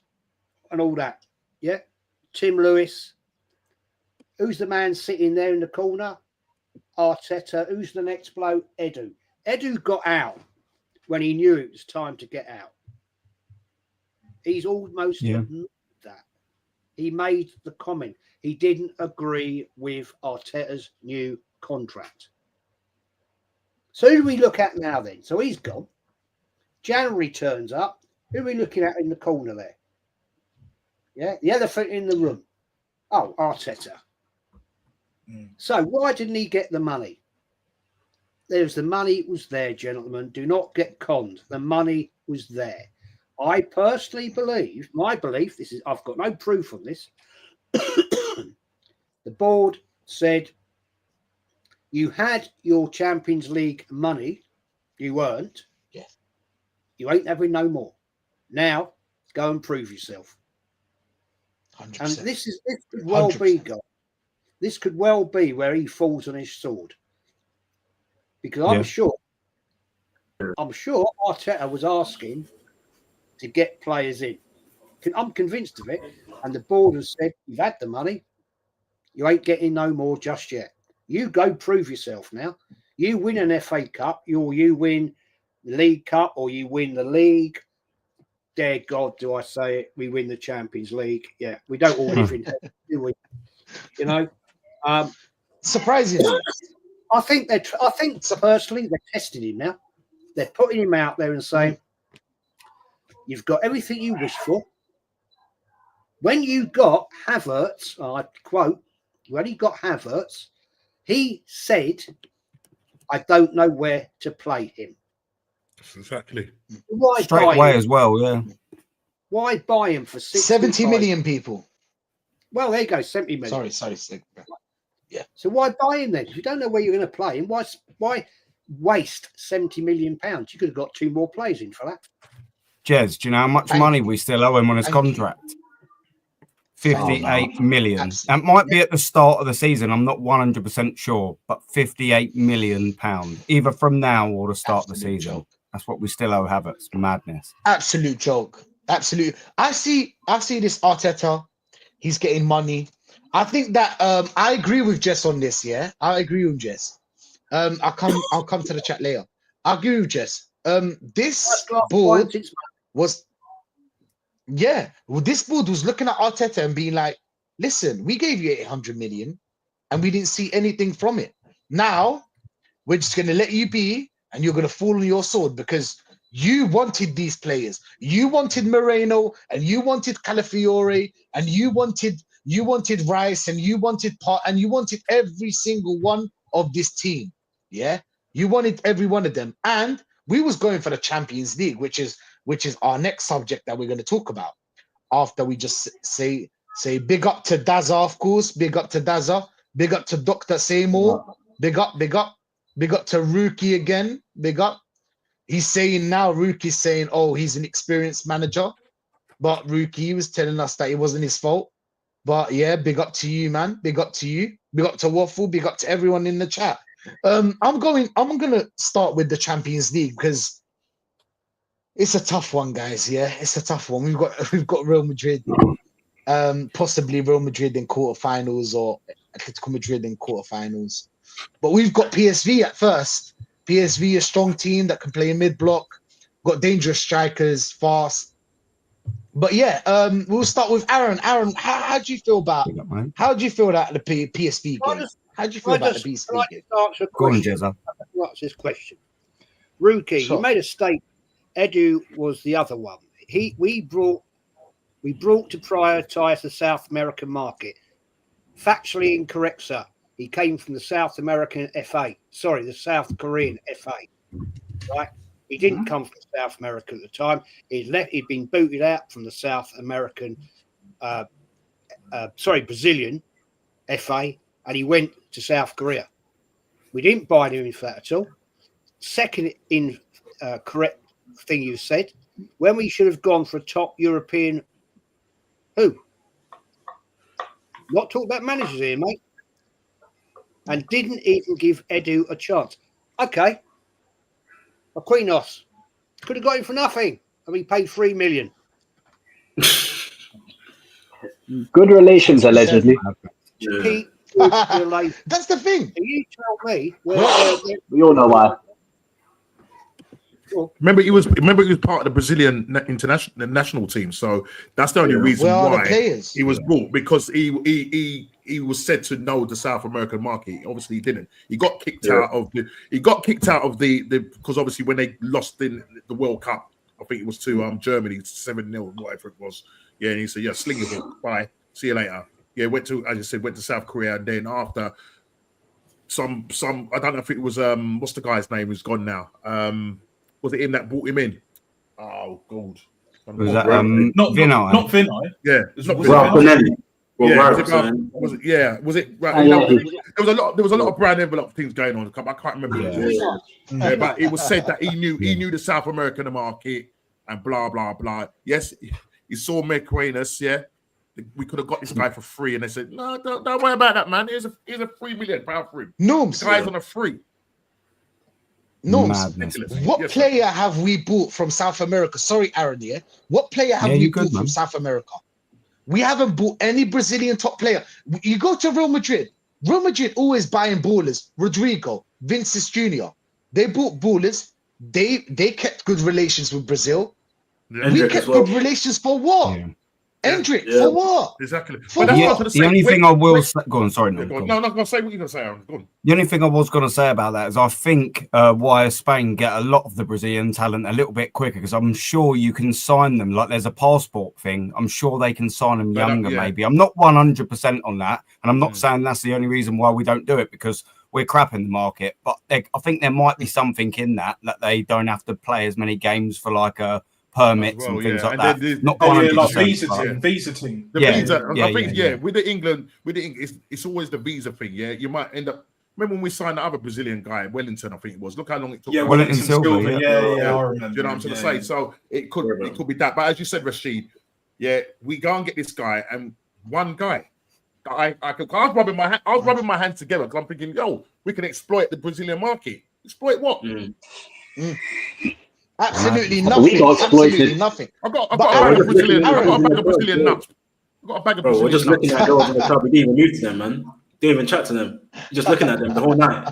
and all that. Yeah. Tim Lewis. Who's the man sitting there in the corner? Arteta. Who's the next bloke? Edu. Edu got out when he knew it was time to get out. He's almost admitted that. he made the comment. He didn't agree with Arteta's new contract. So who do we look at now then? So he's gone. January turns up. Who are we looking at in the corner there? Yeah, the elephant in the room. Oh, Arteta. So why didn't he get the money? There's the money was there, gentlemen. Do not get conned. The money was there. I personally believe, my belief, this is, I've got no proof on this. The board said you had your Champions League money, you earned. Yes. You ain't having no more. Now go and prove yourself. 100%. And this could well 100%. be, guys. This could well be where he falls on his sword. Because I'm sure Arteta was asking to get players in. I'm convinced of it. And the board has said, you've had the money. You ain't getting no more just yet. You go prove yourself now. You win an FA Cup, or you win the League Cup, or you win the league. Dear God, do I say it? We win the Champions League. Yeah, we don't all live in heaven, do we? You know? Surprisingly. I think personally they're testing him now. They're putting him out there and saying, you've got everything you wish for. When you got Havertz, I quote, when he got Havertz, he said, I don't know where to play him. Exactly. Why Straight away as well, yeah. Why buy him for 70 million people? Well, there you go, 70 million. Sorry. Yeah. So why buy him then? If you don't know where you're going to play him, why waste 70 million pounds? You could have got 2 more players in for that. Jez, do you know how much money we still owe him on his contract? 58 million. Absolutely. That might be at the start of the season. I'm not 100% sure, but 58 million pounds, either from now or the start of the season. Joke. That's what we still owe Havertz. Madness. Absolute joke. Absolute. I see this Arteta. He's getting money. I think that I agree with Jess on this. Yeah, I agree with Jess. I'll come to the chat later. I agree with Jess. This board was. Yeah, well, this board was looking at Arteta and being like, listen, we gave you 800 million and we didn't see anything from it. Now, we're just going to let you be and you're going to fall on your sword because you wanted these players. You wanted Moreno and you wanted Calafiore and you wanted Rice and you wanted every single one of this team. Yeah, you wanted every one of them. And we was going for the Champions League, which is our next subject that we're going to talk about after we just say big up to Dazza, of course, big up to Dazza, big up to Dr. Seymour, big up to Rookie again, big up. He's saying now, Rookie's saying, oh, he's an experienced manager, but Rookie was telling us that it wasn't his fault. But yeah, big up to you, man, big up to you, big up to Waffle, big up to everyone in the chat. I'm gonna start with the Champions League because it's a tough one, guys. Yeah, it's a tough one. We've got Real Madrid, possibly Real Madrid in quarterfinals or Atletico Madrid in quarterfinals. But we've got PSV at first. PSV, a strong team that can play mid-block, got dangerous strikers, fast. But yeah, we'll start with Aaron. Aaron, how do you feel about the PSV game? How do you feel about the PSV game? Go on, Jezza. Answer this question. Rookie, Sure. you made a statement. Edu was the other one. We brought to prioritise the South American market. Factually incorrect, sir. He came from the South American FA. Sorry, the South Korean FA. Right? He didn't come from South America at the time. He'd been booted out from the South American, Brazilian FA, and he went to South Korea. We didn't buy him for that at all. Second correct thing you said, when we should have gone for a top European, who? Not talk about managers here, mate. And didn't even give Edu a chance. Okay. Aquinos could have got him for nothing, and we paid 3 million. Good relations, allegedly. That's the thing. You tell me We all know why. Remember, he was part of the Brazilian national team, so that's the only reason why he was brought, because he was said to know the South American market. Obviously, he didn't. He got kicked out of the. He got kicked out of the because obviously when they lost in the World Cup, I think it was to Germany 7-0, whatever it was. Yeah, and he said, "Yeah, sling your book. Bye. See you later." Yeah, went to, as you said, went to South Korea, and then after some I don't know if it was what's the guy's name who's gone now? Was it him that brought him in? Oh, God. Was that not Vinay? Yeah, it's not Vinay. Was it? There was a lot of brand envelope things going on. I can't remember. But it was said that he knew the South American market and blah blah blah. Yes, he saw Mequinus. Yeah, we could have got this guy for free, and they said, "No, don't worry about that, man. Here's a £3 million for him." Norms, the guy's on a free. Norms, what player have we bought from South America? Sorry, Aaron. Yeah, what player have we bought from South America? We haven't bought any Brazilian top player. You go to Real Madrid. Real Madrid always buying ballers. Rodrigo, Vinicius Jr. They bought ballers. They kept good relations with Brazil. We kept good relations for what? Yeah. Endrick, for what? Exactly. The only thing I will say, go on, sorry. No, I'm not going to say what you're going to say, Aaron. Go on. The only thing I was going to say about that is I think why Spain get a lot of the Brazilian talent a little bit quicker, because I'm sure you can sign them, like there's a passport thing. I'm sure they can sign them younger, maybe. I'm not 100% on that, and I'm not saying that's the only reason why we don't do it, because we're crap in the market. But I think there might be something in that they don't have to play as many games for like a permits and things like that. Not like visa team. The visa. I think with the England, it's always the visa thing. Yeah, you might end up. Remember when we signed the other Brazilian guy, Wellington, I think it was. Look how long it took. Yeah, Wellington Silva. Yeah, I remember. Do you know what I'm trying to say? So it could be that. But as you said, Rachid, we go and get this guy, and one guy. I was rubbing my hands together because I'm thinking, we can exploit the Brazilian market. Exploit what? Absolutely nothing. Absolutely nothing. I've got a bag of Brazilian nuts. I've got a bag of Brazilian nuts. We're just looking at those in the club. We didn't even move to them, man. Didn't even chat to them. Just looking at them the whole night.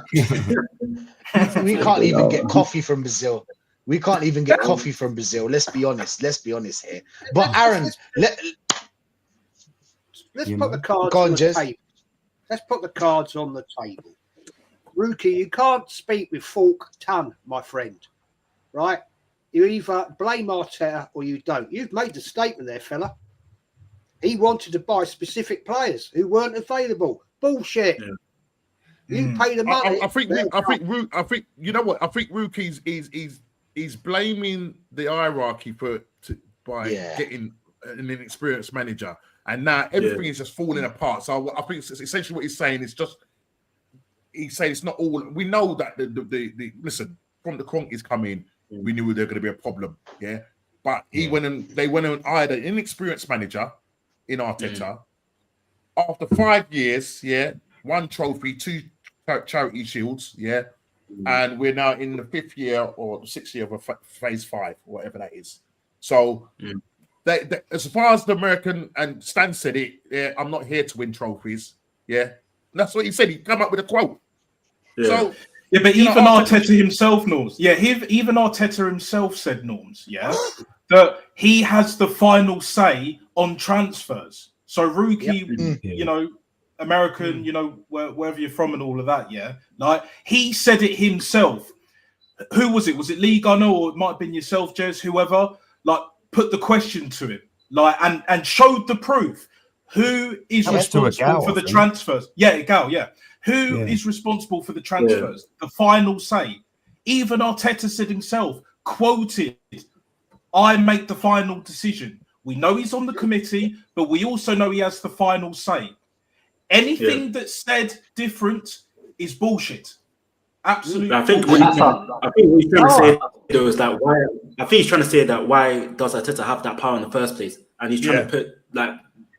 We can't even get coffee from Brazil. Let's be honest here. But Aaron, let's put the cards on the table. Let's put the cards on the table. Rookie, you can't speak with fork tongue, my friend. Right? You either blame Arteta or you don't. You've made the statement there, fella. He wanted to buy specific players who weren't available. Bullshit. Yeah. You pay the money. I think you know what? I think Rookie's he's blaming the hierarchy by getting an inexperienced manager, and now everything is just falling apart. So I think essentially what he's saying is he's saying it's not all. We know that the listen, from the Cronkies coming, we knew there was going to be a problem. Yeah, but they went and hired an inexperienced manager in Arteta. After 5 years, 1 trophy, 2 charity shields, and we're now in the 5th year or 6th year of phase 5, whatever that is. So, they, as far as the American and Stan said it, I'm not here to win trophies. Yeah, that's what he said. He come up with a quote. Yeah. So, but even Arteta himself, Norms. Yeah, even Arteta himself said, Norms. Yeah, that he has the final say on transfers. So Rookie, American, wherever you're from and all of that, like he said it himself. Who was it? Was it Lee Gunner or it might have been yourself, Jez, whoever, like put the question to him, like and showed the proof. Who is responsible for the transfers? Who is responsible for the transfers? The final say. Even Arteta said himself, quoted, I make the final decision. We know he's on the committee, but we also know he has the final say. Anything that's said different is bullshit. Absolutely. I think what he's trying to say though is that why. I think he's trying to say that why does Arteta have that power in the first place, and he's trying to put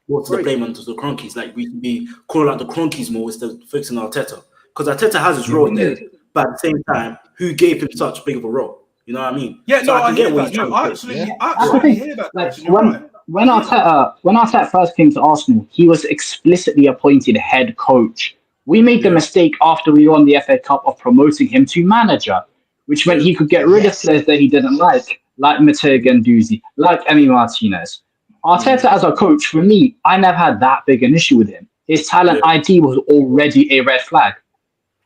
what's the blame onto the Cronkies. Like we should be calling out the Cronkies more instead of fixing Arteta, because Arteta has his role there, but at the same time, who gave him such big of a role? You know what I mean? Yeah, so I get what he's trying to say. Absolutely hear that. When Arteta first came to Arsenal, he was explicitly appointed head coach. We made the mistake after we won the FA Cup of promoting him to manager. which meant he could get rid of players that he didn't like Matteo Guendouzi, like Emi Martinez. Arteta as a coach, for me, I never had that big an issue with him. His talent ID was already a red flag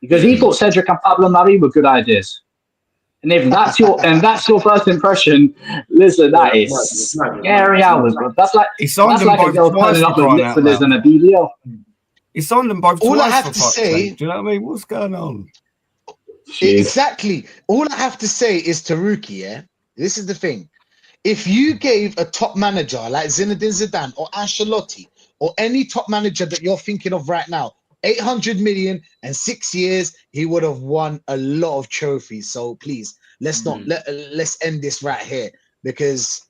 because he thought Cedric and Pablo Mari were good ideas. And if that's your first impression, listen, that is scary hours, bro. That's like a girl turning up with Nicholas and a BBL. He signed them both All I twice, have for to fuck's say- sake. Do you know what I mean? What's going on? Exactly. All I have to say is Taruki, yeah? This is the thing. If you gave a top manager like Zinedine Zidane or Ancelotti or any top manager that you're thinking of right now, 800 million and 6 years, he would have won a lot of trophies. So please, let's end this right here because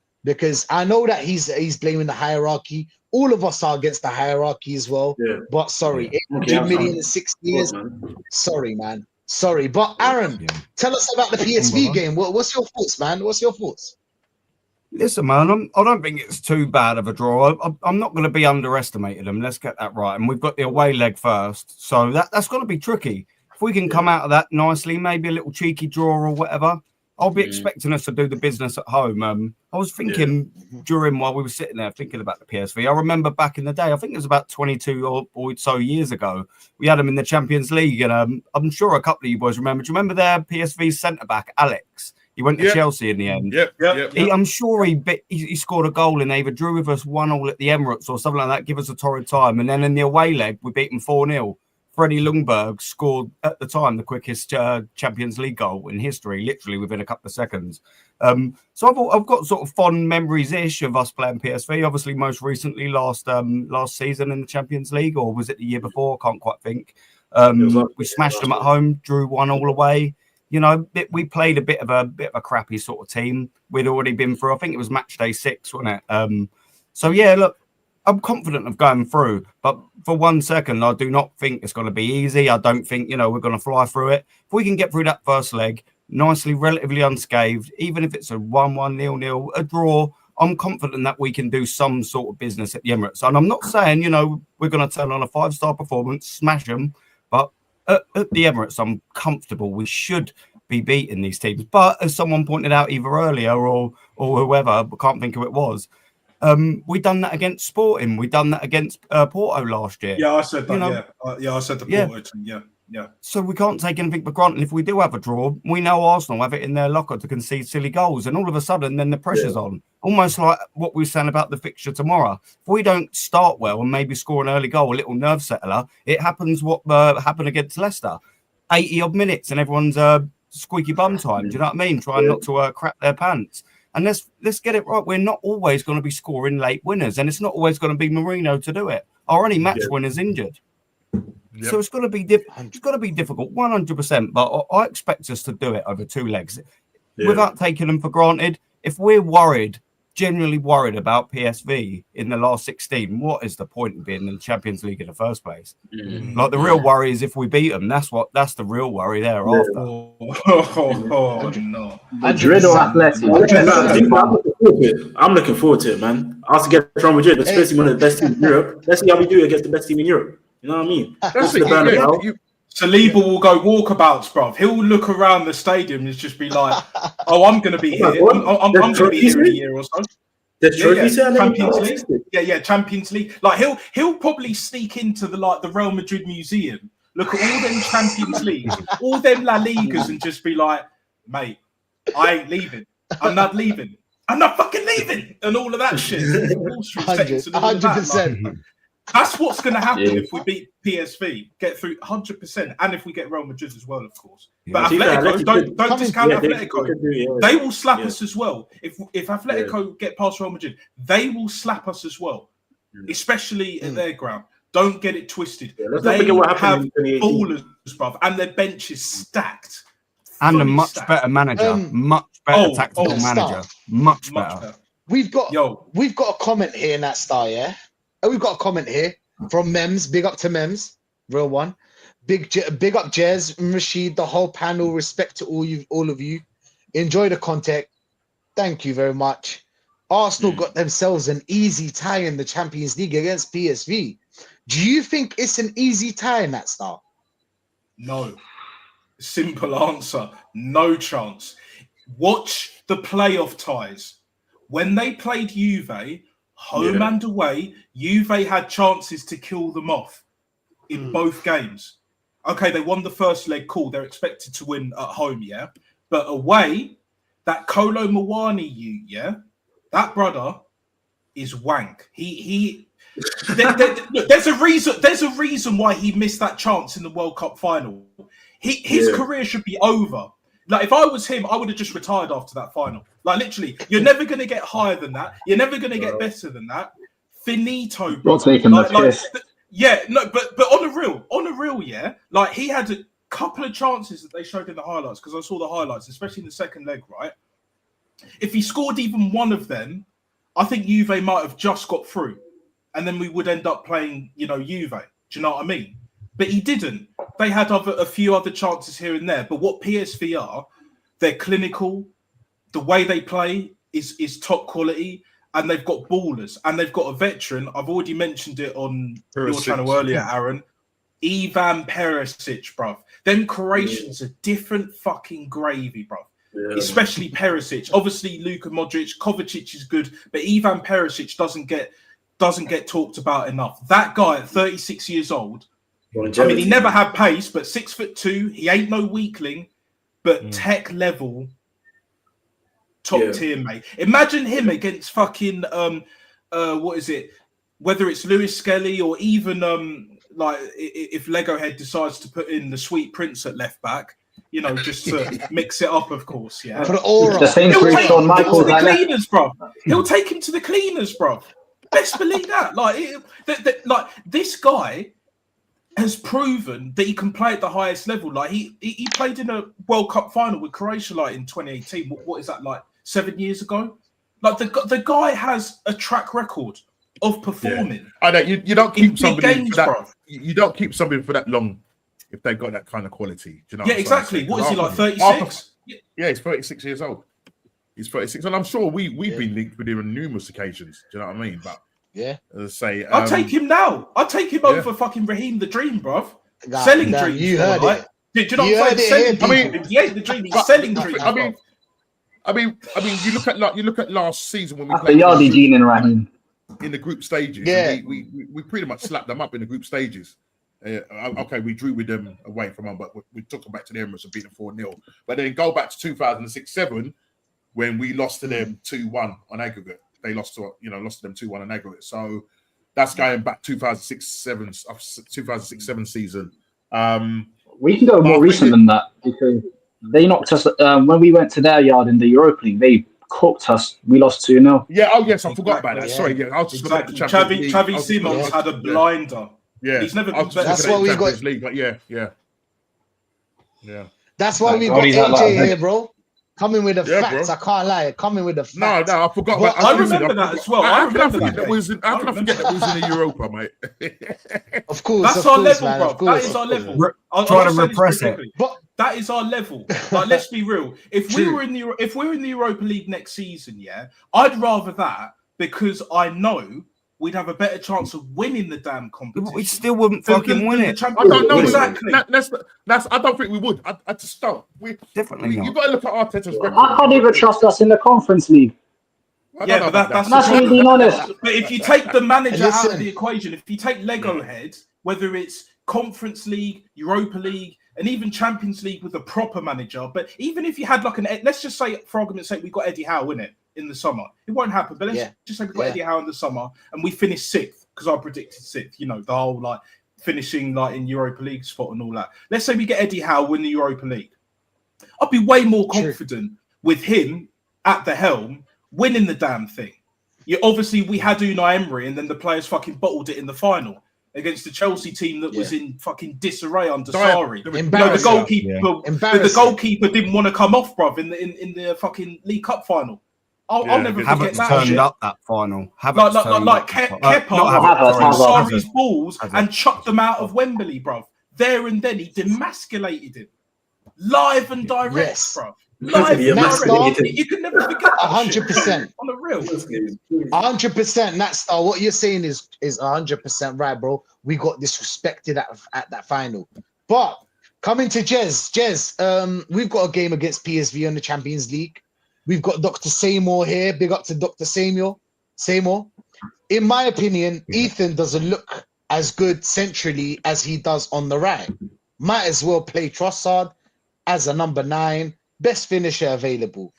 I know that he's blaming the hierarchy. All of us are against the hierarchy as well. Yeah. But sorry, 800 million in 6 years. Sorry, man. Sorry. But Aaron, tell us about the PSV game. What's your thoughts, man? What's your thoughts? Listen, man, I don't think it's too bad of a draw. I'm not going to be underestimating them. Let's get that right. And we've got the away leg first. So that's going to be tricky. If we can come out of that nicely, maybe a little cheeky draw or whatever, I'll be expecting us to do the business at home. I was thinking during while we were sitting there thinking about the PSV, I remember back in the day, I think it was about 22 or so years ago, we had them in the Champions League. And I'm sure a couple of you boys remember. Do you remember their PSV centre-back, Alex? He went to Chelsea in the end. I'm sure he scored a goal and they either drew with us 1-1 at the Emirates or something like that, give us a torrid time. And then in the away leg, we beat them 4-0. Freddie Ljungberg scored at the time the quickest Champions League goal in history, literally within a couple of seconds. So I've got sort of fond memories-ish of us playing PSV. Obviously, most recently last season in the Champions League, or was it the year before? I can't quite think. We smashed them at home, drew 1-1 away. You know, we played a bit of a crappy sort of team. We'd already been through. I think it was match day 6, wasn't it? So yeah, look, I'm confident of going through, but for 1 second, I do not think it's going to be easy. I don't think we're going to fly through it. If we can get through that first leg nicely, relatively unscathed, even if it's a 1-1, 0-0, a draw, I'm confident that we can do some sort of business at the Emirates. And I'm not saying we're going to turn on a 5-star performance, smash them, but at the Emirates, I'm comfortable. We should be beating these teams. But as someone pointed out either earlier or whoever, I can't think who it was, we done that against Sporting. We done that against Porto last year. Yeah, I said that. I said the Porto team. Yeah. So we can't take anything for granted. If we do have a draw, we know Arsenal have it in their locker to concede silly goals, and all of a sudden, then the pressure's on. Almost like what we were saying about the fixture tomorrow. If we don't start well and maybe score an early goal, a little nerve settler, it happens what happened against Leicester. 80-odd minutes and everyone's squeaky bum time. Do you know what I mean? Trying not to crap their pants. And let's get it right. We're not always going to be scoring late winners, and it's not always going to be Marino to do it. Our only match winner's injured. Yep. So it's going to be difficult, 100%. But I expect us to do it over 2 legs without taking them for granted. If we're genuinely worried about PSV in the last 16, what is the point of being in the Champions League in the first place? Like the real worry is if we beat them. That's the real worry thereafter. No. Madrid or Atleti? I'm looking forward to it, man. Us against Real Madrid, especially one of the best teams in Europe. Let's see how we do against the best team in Europe. You know what I mean? Saliba will go walkabouts, bruv. He'll look around the stadium and just be like, "Oh, I'm going to be here. I'm going to be here in a year or so." There's trophies here. Champions League. Champions League. Like he'll probably sneak into the Real Madrid museum, look at all them Champions Leagues, all them La Ligas, and just be like, "Mate, I ain't leaving. I'm not leaving. I'm not fucking leaving," and all of that shit. 100%. That's what's going to happen if we beat PSV, get through 100%, and if we get Real Madrid as well, of course. But Atletico, don't discount Atletico. They will slap us as well. If Atletico get past Real Madrid, they will slap us as well, especially at their ground. Don't get it twisted. They have ballers, bruv, and their bench is stacked. And a much better manager, much better tactical manager, much better. We've got a comment here in that style, yeah. We've got a comment here from Mems. Big up to Mems, real one. Big up Jez and Rachid, the whole panel. Respect to all of you. Enjoy the content. Thank you very much. Arsenal got themselves an easy tie in the Champions League against PSV. Do you think it's an easy tie in that style? No. Simple answer. No chance. Watch the playoff ties. When they played Juve, home and away, Juve had chances to kill them off in both games. Okay, they won the first leg, cool. They're expected to win at home, yeah? But away, that Kolo Muani, that brother is wank. There's a reason why he missed that chance in the World Cup final. His career should be over. Like, if I was him, I would have just retired after that final. Like, literally, you're never going to get higher than that. You're never going to get better than that. Finito, bro. Not taking the piss. But on the real, yeah. Like, he had a couple of chances that they showed in the highlights, because I saw the highlights, especially in the second leg, right? If he scored even one of them, I think Juve might have just got through. And then we would end up playing, Juve. Do you know what I mean? But he didn't. They had a few other chances here and there. But what PSV are, they're clinical. The way they play is top quality. And they've got ballers. And they've got a veteran. I've already mentioned it on your channel earlier, Aaron. Ivan Perisic, bruv. Them Croatians are different fucking gravy, bruv. Yeah. Especially Perisic. Obviously, Luka Modric, Kovacic is good. But Ivan Perisic doesn't get talked about enough. That guy at 36 years old, I mean, he never had pace, but 6'2", he ain't no weakling, but tech level, top tier, mate. Imagine him against fucking what is it? Whether it's Lewis Skelly or even like if Lego Head decides to put in the Sweet Prince at left back, just to mix it up, of course. Yeah, for the aura. The same for Shawn Michaels. To the cleaners, bro. He'll take him to the cleaners, bro. Best believe that. Like this guy has proven that he can play at the highest level. Like he played in a World Cup final with Croatia like in 2018. What is that, like 7 years ago? Like the guy has a track record of performing. I know you don't keep somebody for that. Bro. You don't keep somebody for that long if they've got that kind of quality. Do you know? Yeah, exactly. What is he, like 36? Yeah, he's 36 years old. He's 36, and I'm sure we've been linked with him on numerous occasions. Do you know what I mean? But as I say, I'll take him now. I'll take him over fucking Raheem the Dream, bruv. Selling dreams. You heard it. Do you know what I'm saying? He ain't the dream. He's selling dreams. I mean, you look at last season when we played Yardi, Gene, and Raheem in the group stages. Yeah, we pretty much slapped them up in the group stages. Okay, we drew with them away from them, but we took them back to the Emirates and beat them 4-0. But then go back to 2006-07 when we lost to them 2-1 on aggregate. They lost to them 2-1 on aggregate. So that's going back 2006-07 season. We can go more recent than that because they knocked us when we went to their yard in the Europa League. They cooked us. We lost 2-0. Yeah. Oh yes, I forgot about that. Yeah. Sorry. Yeah, I was just exactly. Xavi Simons had a blinder. Yeah, he's never been better. That's why we got league, but yeah. That's why we got AJ here, bro. Coming with the facts, bro. I can't lie. Coming with the facts. No, I forgot. I remember that as well. How can I forget that was in the Europa, mate? Of course, that's our level, bro. That is our level. Trying to repress it, but that is our level. Like, let's be real. If we're in the Europa League next season, yeah, I'd rather that because I know we'd have a better chance of winning the damn competition. We still wouldn't fucking win it. I don't know exactly. That's. I don't think we would. I just don't. Definitely not. You've got to look at Arteta's record. I can't even trust us in the Conference League. Yeah, but that's being honest. But if you take the manager out of the equation, if you take Lego Head, whether it's Conference League, Europa League, and even Champions League with a proper manager, but even if you had like let's just say, for argument's sake, we got Eddie Howe in it. In the summer, it won't happen. But let's just say we got Eddie Howe in the summer, and we finished 6th because I predicted 6th. The whole like finishing like in Europa League spot and all that. Let's say we get Eddie Howe win the Europa League. I'd be way more confident with him at the helm winning the damn thing. Obviously we had Unai Emery, and then the players fucking bottled it in the final against the Chelsea team that was in fucking disarray under Sarri. The goalkeeper didn't want to come off, bruv, in the fucking League Cup final. I'll never forget that. Turned up that final. Like Kepa Sarri's balls and chucked them out of Wembley, bruv. There and then he demasculated him. Live and direct, bruv. Live and direct. You can never forget that. 100%. On the real. 100%. That star. What you're saying is 100% right, bro. We got disrespected at that final. But Coming to Jez. Jez, we've got a game against PSV on the Champions League. We've got Dr. Seymour here. Big up to Dr. Seymour. In my opinion, Ethan doesn't look as good centrally as he does on the right. Might as well play Trossard as a number 9, best finisher available.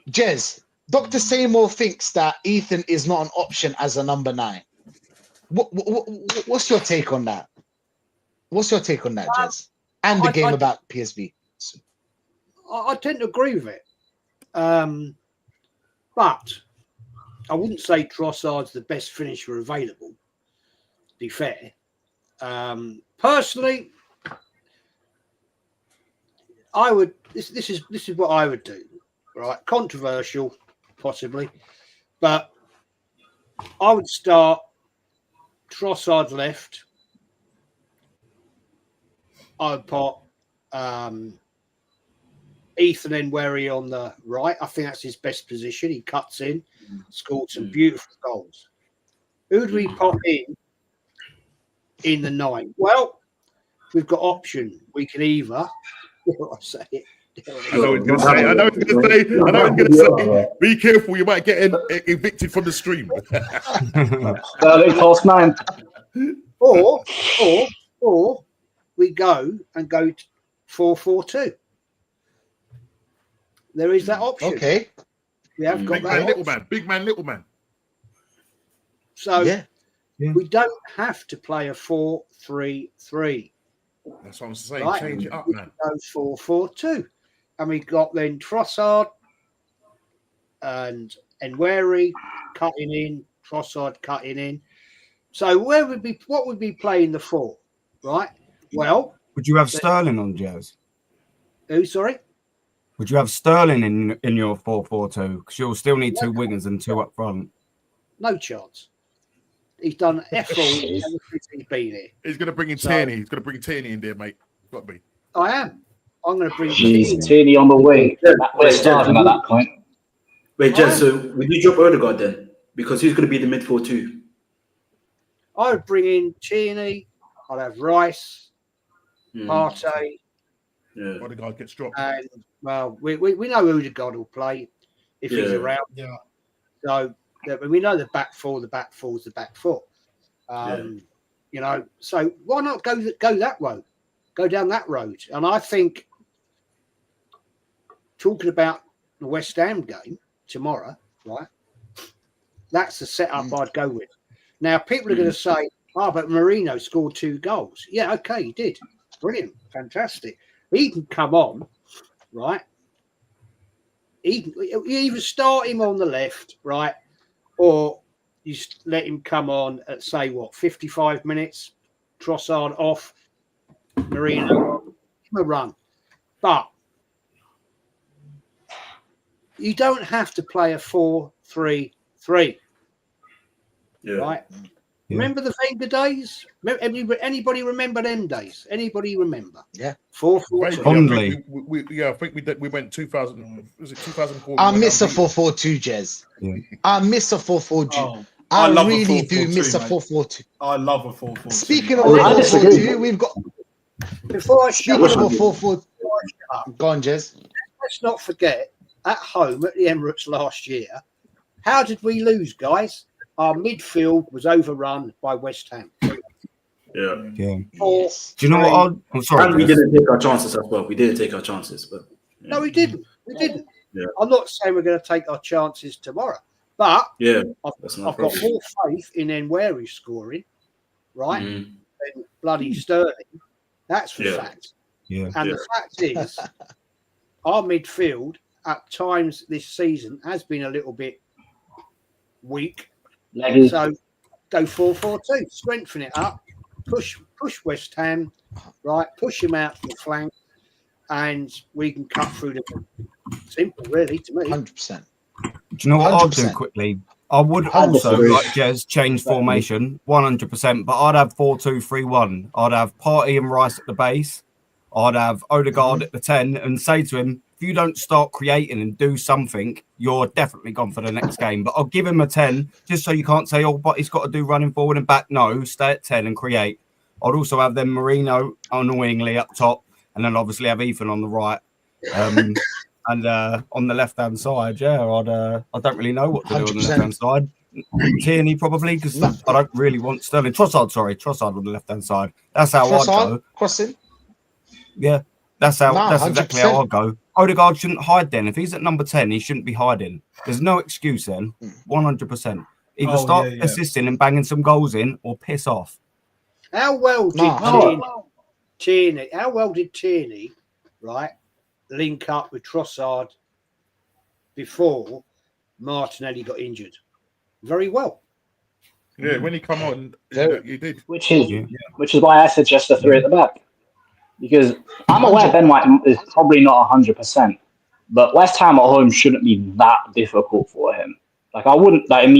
Jez, Dr. Seymour thinks that Ethan is not an option as a number 9. What's your take on that? What's your take on that, Jez? And the game about PSV. I tend to agree with it. But I wouldn't say Trossard's the best finisher available, to be fair. Personally, I would this is what I would do, right? Controversial, possibly, but I would start Trossard left. I would put Ethan Nweneri on the right. I think that's his best position. He cuts in, scored some beautiful goals. Who do we pop in the 9? Well, we've got option. We can either. What I say it. I know what he's going to say. Be careful, you might get evicted from the stream. Close 9. Or we go 4-4-2. There is that option. Okay. We have got that option. Big man, little man. So we don't have to play a 4-3-3. That's what I'm saying. Right? Change it up, We man. can go 4-4-2. And we got then Trossard and Nweneri cutting in, Trossard cutting in. So what would be playing the 4? Right? Well, would you have Sterling on, Jez? Who, sorry? Would you have Sterling in your 4-4-2? Because you'll still need 2 wingers and 2 up front. No chance. He's done F all ever since he's been here. He's going to bring in Tierney. He's going to bring Tierney in there, mate. Got to be. I am. I'm going to bring Tierney on the wing. We're starting at that point. Wait, Jez, so would you drop Odegaard then? Because he's going to be the midfield too. I would bring in Tierney. I'd have Rice, Partey. Yeah. Odegaard gets dropped. And, well, we know Odegaard will play if he's around. Yeah. So we know the back four is the back four. You know, so why not go that way? Go down that road. And I think, talking about the West Ham game tomorrow, right? That's the setup I'd go with. Now, people are going to say, but Marino scored 2 goals. Yeah, okay, he did. Brilliant. Fantastic. He can come on, right? You either start him on the left, right? Or you let him come on at, say, 55 minutes, Trossard off, Marino, give him a run. But you don't have to play a 4-3-3. Right? Yeah. Remember the Wenger days? Anybody remember them days? Anybody remember? Yeah. 4-4-2. I think we went 2000. Was it 2004? I miss a 4-4-2, Jez. Yeah. I miss a 4-4-2. Oh, I really do miss a 4-4-2. I love a 4-4-2. Speaking of 4-4-2, we've got. Before I shut up, 4-4-2. Go on, Jez. Let's not forget, at home at the Emirates last year, how did we lose, guys? Our midfield was overrun by West Ham. Yeah. Do you know what? I'm sorry. And we didn't take our chances as well. We didn't take our chances, but no, we didn't. We didn't. Yeah. I'm not saying we're going to take our chances tomorrow, but I've got more faith in Nweneri scoring, right? Than bloody Sterling. That's for fact. Yeah. And the fact is, our midfield at times this season has been a little bit weak. So go 4-4-2, strengthen it up, push West Ham, right? Push him out to the flank, and we can cut through the. Simple, really, to me. 100%. Do you know what I'll do quickly? I would also, like Jez, change formation 100%, but I'd have 4-2-3-1. I'd have Partey and Rice at the base. I'd have Odegaard at the 10, and say to him, if you don't start creating and do something, you're definitely gone for the next game. But I'll give him a 10, just so you can't say, but he's got to do running forward and back. No, stay at 10 and create. I'd also have them Marino annoyingly up top, and then obviously have Ethan on the right. And on the left-hand side, I don't really know what to do on the 100%. left-hand side. Tierney probably, because I don't really want Sterling. Trossard on the left-hand side. That's how I'd go. Crossing. Yeah, that's exactly how 100%. I'd go. Odegaard shouldn't hide then. If he's at number 10, he shouldn't be hiding. There's no excuse then. 100%. Either start assisting and banging some goals in, or piss off. How well did Tierney? How well did Tierney, right, link up with Trossard before Martinelli got injured? Very well. Yeah, when he come on, he did. Which is why I suggest a 3 at the back. Because I'm aware Ben White is probably not 100%, but West Ham at home shouldn't be that difficult for him. Like, I wouldn't have him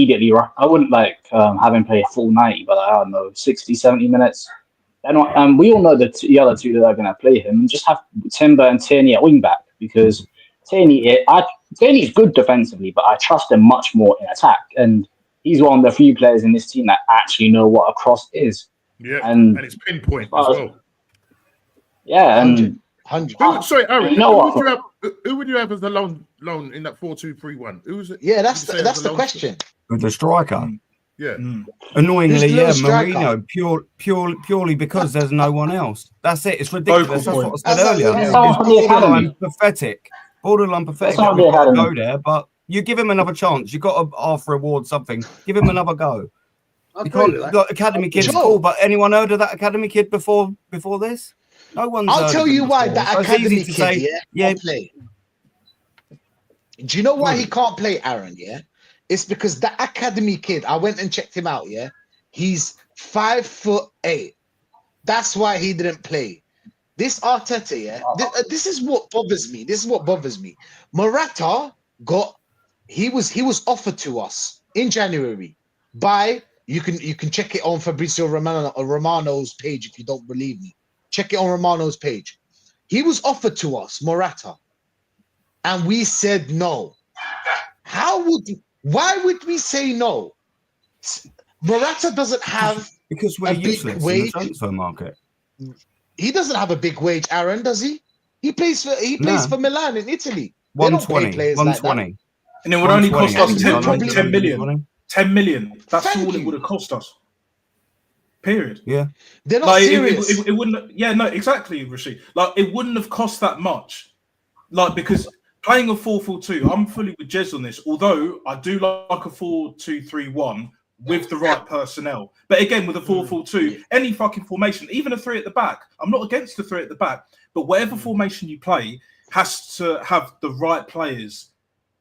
play a full 90, but I don't know, 60, 70 minutes. And we all know the other two that are going to play him, and just have Timber and Tierney at wing back, because Tierney's good defensively, but I trust him much more in attack. And he's one of the few players in this team that actually know what a cross is. Yeah, and it's pinpoint as well. Yeah, and 100. Sorry, Aaron. You know who would you have as the lone in that 4-2-3-1? Who was it? Yeah, that's the question. With the striker. Yeah. Annoyingly, Who's Marino, purely because there's no one else. That's it. It's ridiculous. That's what I said earlier. It's borderline pathetic. Borderline pathetic. That we can't go there, but you give him another chance. You've got to half reward something. Give him another go. You can't. Academy kid's cool, but anyone heard of that academy kid before this? No one's. I'll tell you why that academy kid can't play. Do you know why he can't play, Aaron? Yeah, it's because that academy kid. I went and checked him out. Yeah, he's 5'8". That's why he didn't play. This Arteta, yeah, this is what bothers me. Morata he was offered to us in January by you can check it on Fabrizio Romano's page if you don't believe me. Check it on Romano's page. He was offered to us, Morata, and we said no. Why would we say no? Morata doesn't have because we're useless in the transfer market. He doesn't have a big wage, Aaron, does he? He plays for Milan in Italy. 120. 120. Like and it would only cost us 10 million. 10 million. That's all it would have cost us. Period. Yeah. They're not serious. It wouldn't. Yeah, no, exactly, Rashid. Like, it wouldn't have cost that much. Like, because playing a 4-4-2, I'm fully with Jez on this. Although I do like a 4-2-3-1 with the right personnel. But again, with a 4-4-2, any fucking formation, even a 3 at the back. I'm not against the 3 at the back, but whatever formation you play has to have the right players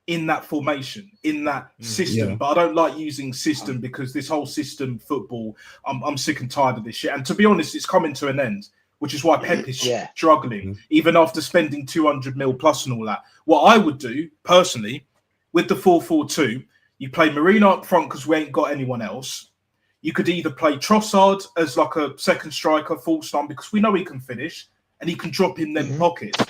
in that formation, in that system. Yeah. But I don't like using system because this whole system football, I'm sick and tired of this shit. And to be honest, it's coming to an end, which is why Pep is struggling, even after spending 200 mil plus and all that. What I would do, personally, with the 4-4-2, you play Marino up front because we ain't got anyone else. You could either play Trossard as like a second striker, false nine, because we know he can finish and he can drop in them pockets.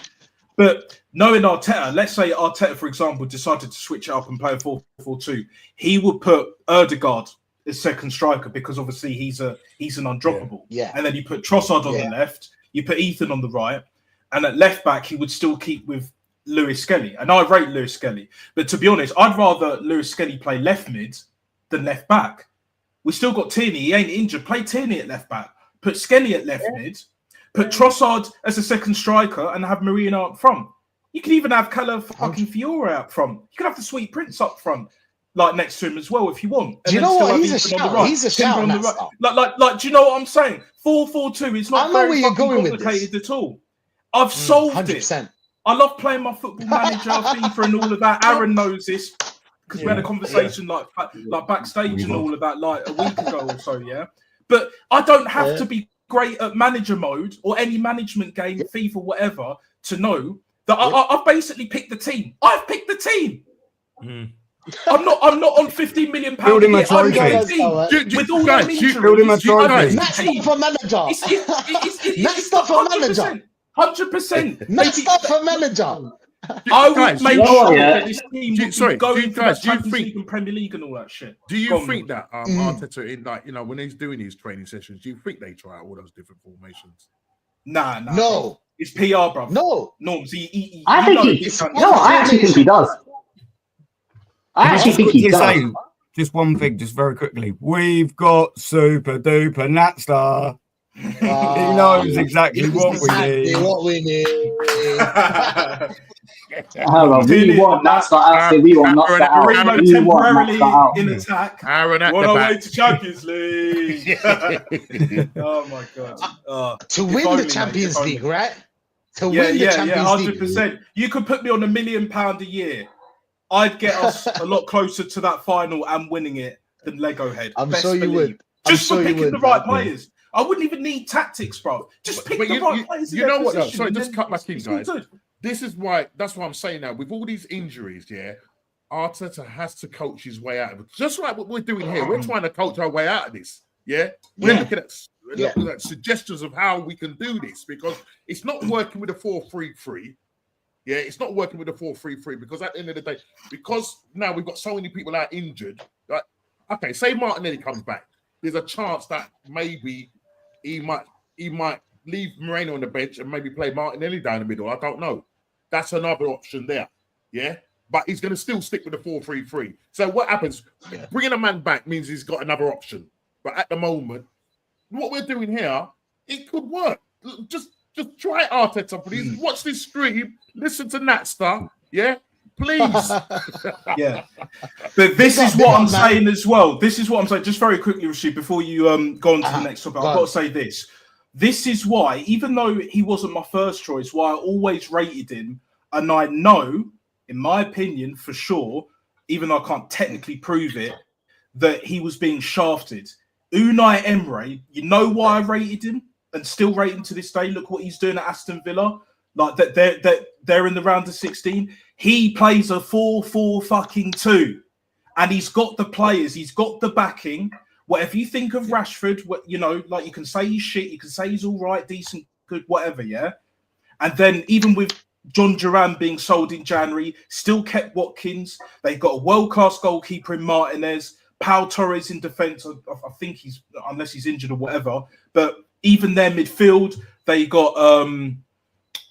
But knowing Arteta, let's say Arteta, for example, decided to switch it up and play a 4-4-2, he would put Odegaard as second striker because obviously he's an undroppable. Yeah. And then you put Trossard on the left, you put Ethan on the right, and at left back he would still keep with Lewis Skelly. And I rate Lewis Skelly, but to be honest, I'd rather Lewis Skelly play left mid than left back. We still got Tierney; he ain't injured. Play Tierney at left back. Put Skelly at left mid. Put Trossard as a second striker and have Marino up front. You could even have Cala fucking Fiore up front. You could have the Sweet Prince up front, like next to him as well, if you want. Do you know what? He's a shout. He's a shout. Like, do you know what I'm saying? 4-4-2 is not very complicated at all. I've solved 100%. It. I love playing my Football Manager, FIFA, and all of that. Aaron knows this because we had a conversation like backstage and all of that like a week ago or so. Yeah, but I don't have to be great at manager mode or any management game, FIFA, whatever, to know that I've basically picked the team. I've picked the team. I'm not on £15 million. Building a trophy. With all them injuries, building a trophy. That's not for manager. That's not for manager. 100%. That's not for manager. I would make sure that this team would go into the Champions League and Premier League and all that shit. Do you think that Arteta, in like, you know, when he's doing his training sessions, do you think they try out all those different formations? Nah. No. It's PR, bro. No. Norms. I actually think he does. I actually think he does. Just one thing, just very quickly. We've got super duper Natstar. He knows exactly what we need. Hold on, we want Natstar out. We want Natstar out. We want temporarily in attack. Aaron at on the our back. way to Champions League. Oh my god! To win the Champions League, right? To yeah, win the Champions League, 100%. You could put me on £1 million a year. I'd get us a lot closer to that final and winning it than Lego Head. I'm sure you would. Just for picking the right players. I wouldn't even need tactics, bro. Just pick the right players. You know what? Sorry, just cut back in, guys. This is why. That's what I'm saying now. With all these injuries, Arteta has to coach his way out of it. Just like what we're doing here. We're trying to coach our way out of this. We're looking at suggestions of how we can do this because it's not working with a 4-3-3. Yeah, it's not working with a 4-3-3 because at the end of the day, because now we've got so many people out injured. Like, okay, say Martinelli comes back. There's a chance that maybe he might leave Moreno on the bench and maybe play Martinelli down the middle. I don't know. That's another option there. Yeah, but he's going to still stick with the 4-3-3. So what happens? Bringing a man back means he's got another option. But at the moment, what we're doing here, it could work. Just try Arteta, please. Watch this stream. Listen to Natstar. Yeah, please. Yeah. But this is what I'm saying as well. This is what I'm saying. Just very quickly, Rachid, before you go on to the next topic, I've got to say this. This is why, even though he wasn't my first choice, why I always rated him, and I know, in my opinion, for sure, even though I can't technically prove it, that he was being shafted. Unai Emery, you know why I rated him and still rate him to this day? Look what he's doing at Aston Villa. Like that, they're in the round of 16. He plays a 4-4-2, and he's got the players, he's got the backing. Whatever you think of Rashford, you know, like you can say he's shit, you can say he's all right, decent, good, whatever, yeah. And then even with John Duran being sold in January, still kept Watkins. They've got a world-class goalkeeper in Martinez. Pau Torres in defence. I think he's, unless he's injured or whatever. But even their midfield, they got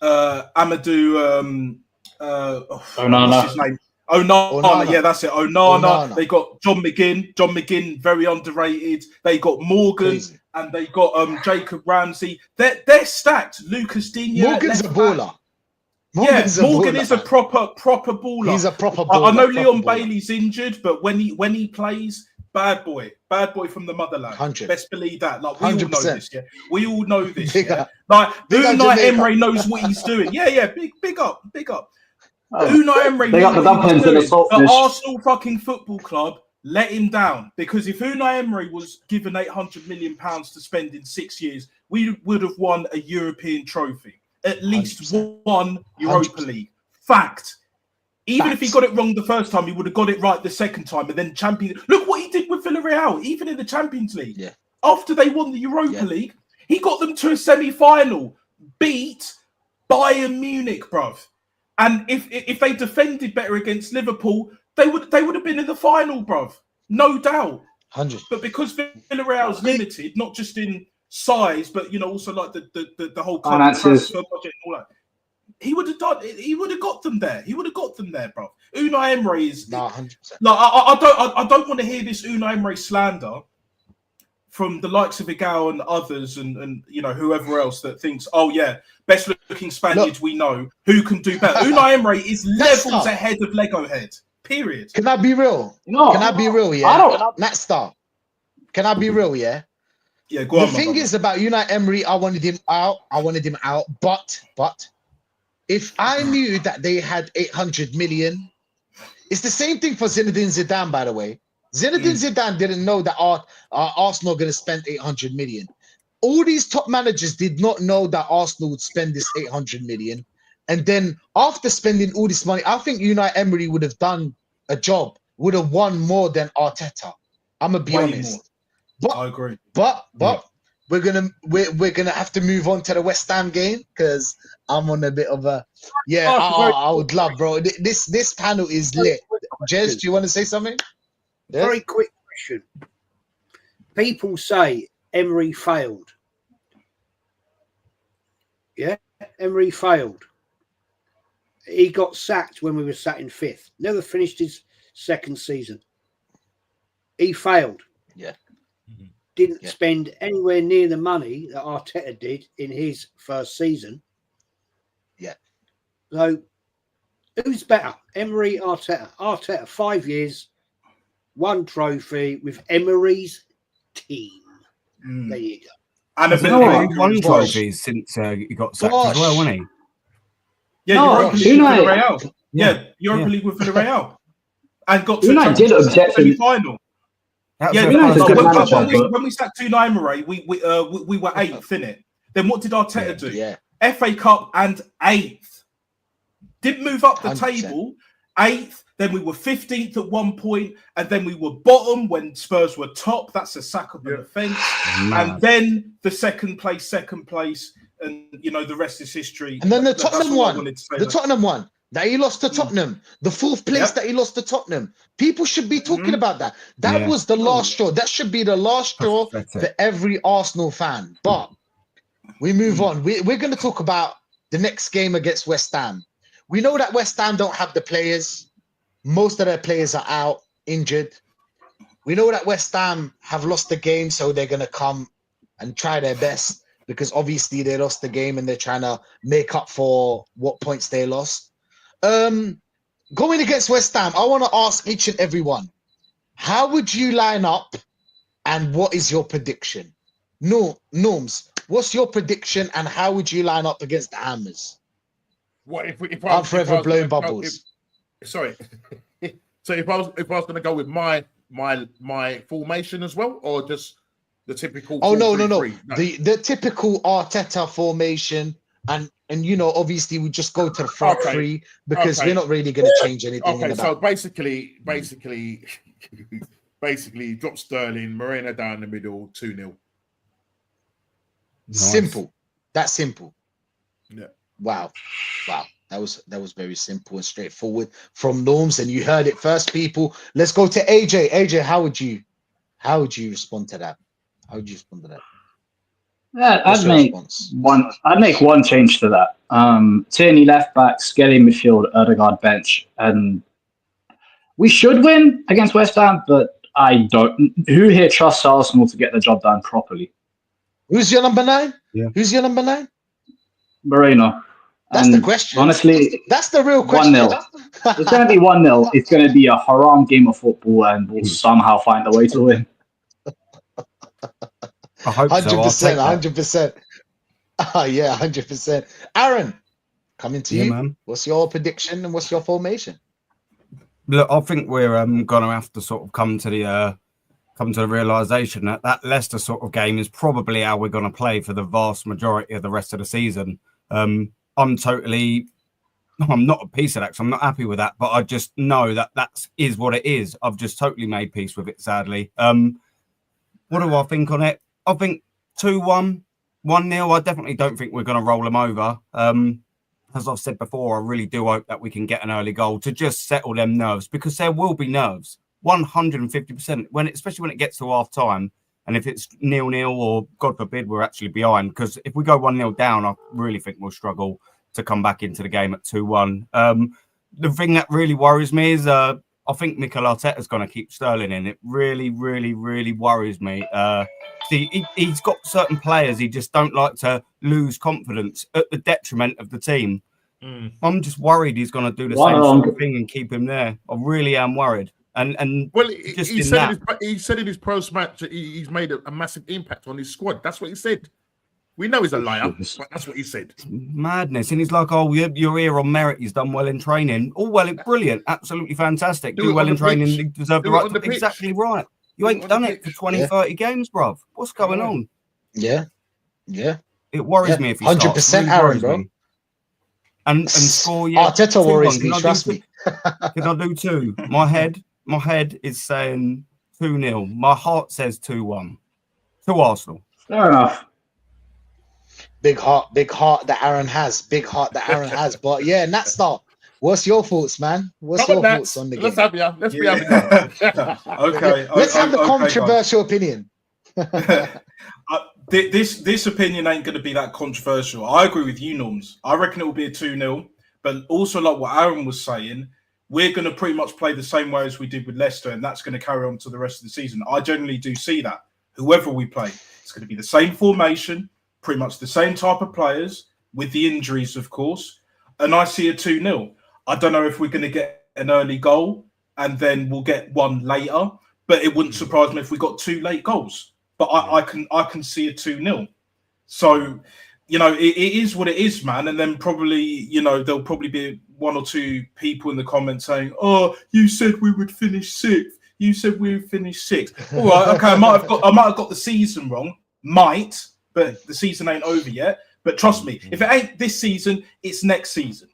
Amadou. What's his name? Onana. Yeah, that's it. Onana. They got John McGinn, very underrated. They got Morgan. Crazy. And they got Jacob Ramsey. They're stacked. Lucas Digne. Morgan's a baller. Morgan is a proper baller. He's a proper baller. I know Leon Bailey's injured, but when he plays, bad boy from the motherland. 100. Best believe that. Like we 100%. All know this. Yeah, we all know this. Bigger. Yeah? Like Unai Emery knows what he's doing. Yeah. Big up. Oh. Unai Emery knows what he's doing. The Arsenal fucking football club let him down because if Unai Emery was given £800 million to spend in 6 years, we would have won a European trophy. At least 100%. One Europa 100%. League. Fact. Even if he got it wrong the first time, he would have got it right the second time. And then Champions. Look what he did with Villarreal, even in the Champions League. Yeah. After they won the Europa League, he got them to a semi-final, beat Bayern Munich, bruv. And if they defended better against Liverpool, they would have been in the final, bruv. No doubt. 100. But because Villarreal's limited, not just in size, but also like the whole transfer budget and all that. He would have done. He would have got them there. He would have got them there, bro. Unai Emery is 100%. Like I don't want to hear this Unai Emery slander from the likes of Igao and others, and whoever else that thinks, oh yeah, best looking Spaniards we know who can do better. Unai Emery is levels ahead of Lego Head. Period. Can I be real? No. Can I be real? Yeah. I don't. Natstar. Can I be real? Yeah. Yeah, go on. The thing is about Unai Emery, I wanted him out. But if I knew that they had 800 million, it's the same thing for Zinedine Zidane, by the way. Zinedine Zidane didn't know that Arsenal are going to spend 800 million. All these top managers did not know that Arsenal would spend this 800 million. And then after spending all this money, I think Unai Emery would have done a job, would have won more than Arteta. I'm going to be honest. But, I agree. But we're gonna have to move on to the West Ham game because I'm on a bit of a I would love, bro. This panel is lit. Jez, do you want to say something? Yes? Very quick question. People say Emery failed. Yeah. Emery failed. He got sacked when we were sat in 5th. Never finished his second season. He failed. Yeah. Didn't spend anywhere near the money that Arteta did in his first season. Yeah. So who's better? Emery, Arteta. Arteta, 5 years, 1 trophy with Emery's team. There you go. And a bit He's won trophies since he got sacked as well, wasn't he? Yeah, No, Europa League with Unai- Villarreal. Yeah, Europa League with Villarreal. And got to Unai the did object to- semi-final. Yeah, Unai's a good manager, when we sacked Unai Emery, we were 8th, innit? Then what did Arteta do? Yeah. FA Cup and 8th. Didn't move up the 100%. table. 8th. Then we were 15th at one point, and then we were bottom when Spurs were top. That's a sack of an offence. And then the second place, and the rest is history. And then the That's Tottenham all I one, wanted to say the there. Tottenham one that he lost to Tottenham, the 4th place that he lost to Tottenham. People should be talking about that. That was the last straw. That should be the last straw for every Arsenal fan. But we move on. We're going to talk about the next game against West Ham. We know that West Ham don't have the players. Most of their players are out, injured. We know that West Ham have lost the game, so they're going to come and try their best because obviously they lost the game and they're trying to make up for what points they lost. Going against West Ham, I want to ask each and every one, how would you line up and what is your prediction? Norms, what's your prediction and how would you line up against the Hammers? What if I'm forever blowing gonna bubbles. Sorry. So if I was going to go with my formation as well, or just the typical? Oh no. 4-3-3? The typical Arteta formation, and obviously we just go to the front three because we're not really going to change anything. Okay, so basically, drop Sterling, Moreno down the middle, 2-0. Simple. That's simple. Yeah. Wow. That was very simple and straightforward from Norms, and you heard it first, people. Let's go to AJ. AJ, how would you respond to that? How would you respond to that? Yeah, I'd make one change to that. Tierney left back, Skelly midfield, Odegaard bench, and we should win against West Ham, but I don't. Who here trusts Arsenal to get the job done properly? Who's your number 9? Yeah. Who's your number 9? Moreno. That's the question. Honestly, that's the real question. 1-0. It's going to be 1-0. It's going to be a haram game of football, and we'll somehow find a way to win. I hope 100%. 100%. Yeah, 100%. Aaron, coming to you. Man. What's your prediction and what's your formation? Look, I think we're going to have to sort of come to the realization that Leicester sort of game is probably how we're going to play for the vast majority of the rest of the season. I'm not a piece of that, so I'm not happy with that, but I just know that is what it is. I've just totally made peace with it, sadly. What do I think on it? I think 2-1, 1-0. I definitely don't think we're going to roll them over. As I've said before, I really do hope that we can get an early goal to just settle them nerves, because there will be nerves, 150%, especially when it gets to half time. And if it's 0-0 or, God forbid, we're actually behind, because if we go 1-0 down, I really think we'll struggle to come back into the game at 2-1. The thing that really worries me is I think Mikel Arteta's going to keep Sterling in. It really, really, really worries me. See, he's got certain players he just don't like to lose confidence at the detriment of the team. I'm just worried he's going to do the same sort of thing and keep him there. I really am worried. And well, he said in his post match that he's made a massive impact on his squad. That's what he said. We know he's a liar, but that's what he said. It's madness. And he's like, "Oh, you're here on merit. He's done well in training. Oh, well, brilliant, absolutely fantastic. Do well in training. You deserve the right to exactly right. You ain't done it for 20, 30 games, bruv. What's going on? Yeah. It worries me if he 100% Aaron, bro. And score. Yeah, Arteta worries me. Trust me. Can I do 2? My head is saying 2-0. My heart says 2-1 to Arsenal. Fair enough. Big heart that Aaron has. But yeah, Natstar, what's your thoughts, man? What's your thoughts on the game? Let's be having Okay. Let's have the controversial opinion. This opinion ain't going to be that controversial. I agree with you, Norms. I reckon it will be a 2-0. But also, like what Aaron was saying, we're going to pretty much play the same way as we did with Leicester, and that's going to carry on to the rest of the season. I generally do see that. Whoever we play, it's going to be the same formation, pretty much the same type of players, with the injuries, of course. And I see a 2-0. I don't know if we're going to get an early goal and then we'll get one later, but it wouldn't surprise me if we got 2 late goals. But I can see a 2-0. So, you know, it is what it is, man. And then probably, you know, there'll probably be 1 or 2 people in the comments saying, "Oh, you said we would finish 6th. You said we would finish 6th." All right, okay, I might have got the season wrong. Might, but the season ain't over yet. But trust me, if it ain't this season, it's next season.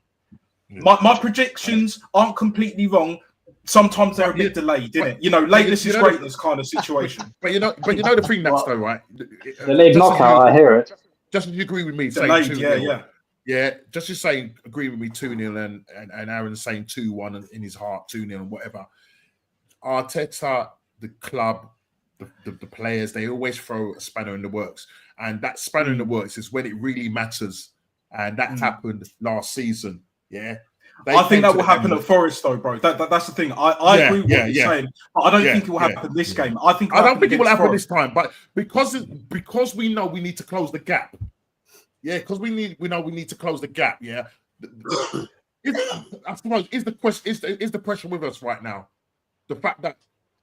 My predictions aren't completely wrong. Sometimes they're a bit delayed, isn't it? You know, lateness is greatness kind of situation. But you know the thing that's though, right? Delayed knockout, I hear it. Just as you agree with me, Delayed, saying 2-0, yeah. Just as saying agree with me 2-0 and Aaron saying 2-1 in his heart, 2-0 and whatever. Arteta, the club, the players, they always throw a spanner in the works, and that spanner in the works is when it really matters, and that happened last season. Yeah. I think that will happen at Forest, though, bro. That's the thing. I agree with what you're saying, but I don't think it will happen this game. I don't think it will happen this time, but because we know we need to close the gap. Yeah, because we know we need to close the gap. Yeah, I suppose is the pressure with us right now? The fact that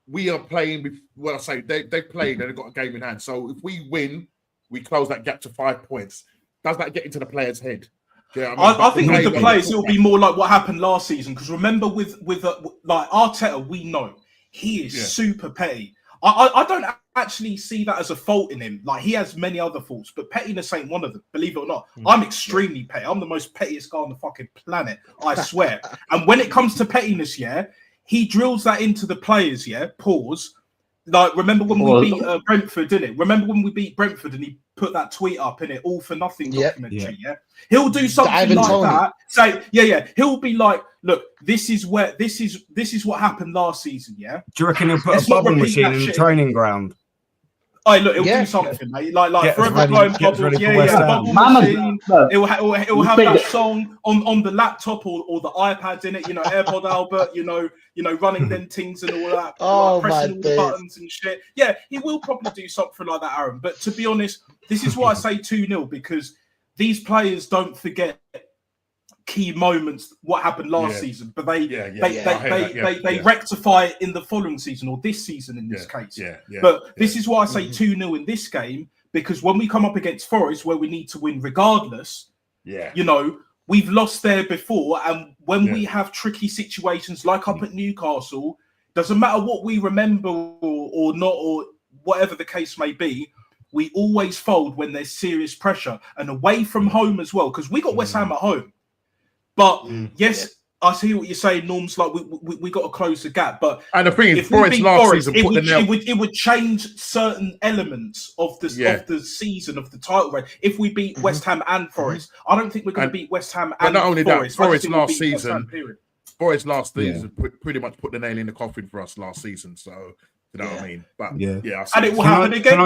we are playing. Well, I say they played and they've got a game in hand. So if we win, we close that gap to 5 points. Does that get into the player's head? Yeah, I think with the players, it'll be more like what happened last season. Because remember, with like Arteta, we know he is super petty. I don't actually see that as a fault in him. Like, he has many other faults, but pettiness ain't one of them. Believe it or not, I'm extremely petty. I'm the most pettiest guy on the fucking planet. I swear. And when it comes to pettiness, he drills that into the players. Pause. Like, remember when we beat Brentford, didn't it? Remember when we beat Brentford and he put that tweet up in it, all for nothing documentary, He'll do something like that. Say, he'll be like, look, this is what happened last season, Do you reckon he'll put a bubble machine in the training ground? Oh, look, he'll do something, mate. Like forever blowing bubbles, bubble machine. It'll have that song on the laptop or the iPad in it. You know, AirPod Albert. You know, running them things and all that. Pressing all the buttons and shit. Yeah, he will probably do something like that, Aaron. But to be honest, this is why I say 2-0, because these players don't forget key moments, what happened last season, but they rectify it in the following season or this season in this case. But this is why I say 2-0 in this game, because when we come up against Forest, where we need to win regardless, you know, we've lost there before, and when we have tricky situations like up at Newcastle, doesn't matter what we remember or not, or whatever the case may be, we always fold when there's serious pressure, and away from home as well, because we got West Ham at home. But I see what you're saying, Norms. Like we got to close the gap. But and the thing is, Forest last season it would change certain elements of the season of the title race. If we beat West Ham and Forest, I don't think we're going to beat West Ham and not only Forest. That, Forest last season pretty much put the nail in the coffin for us last season. So you know what I mean. But and it will happen again.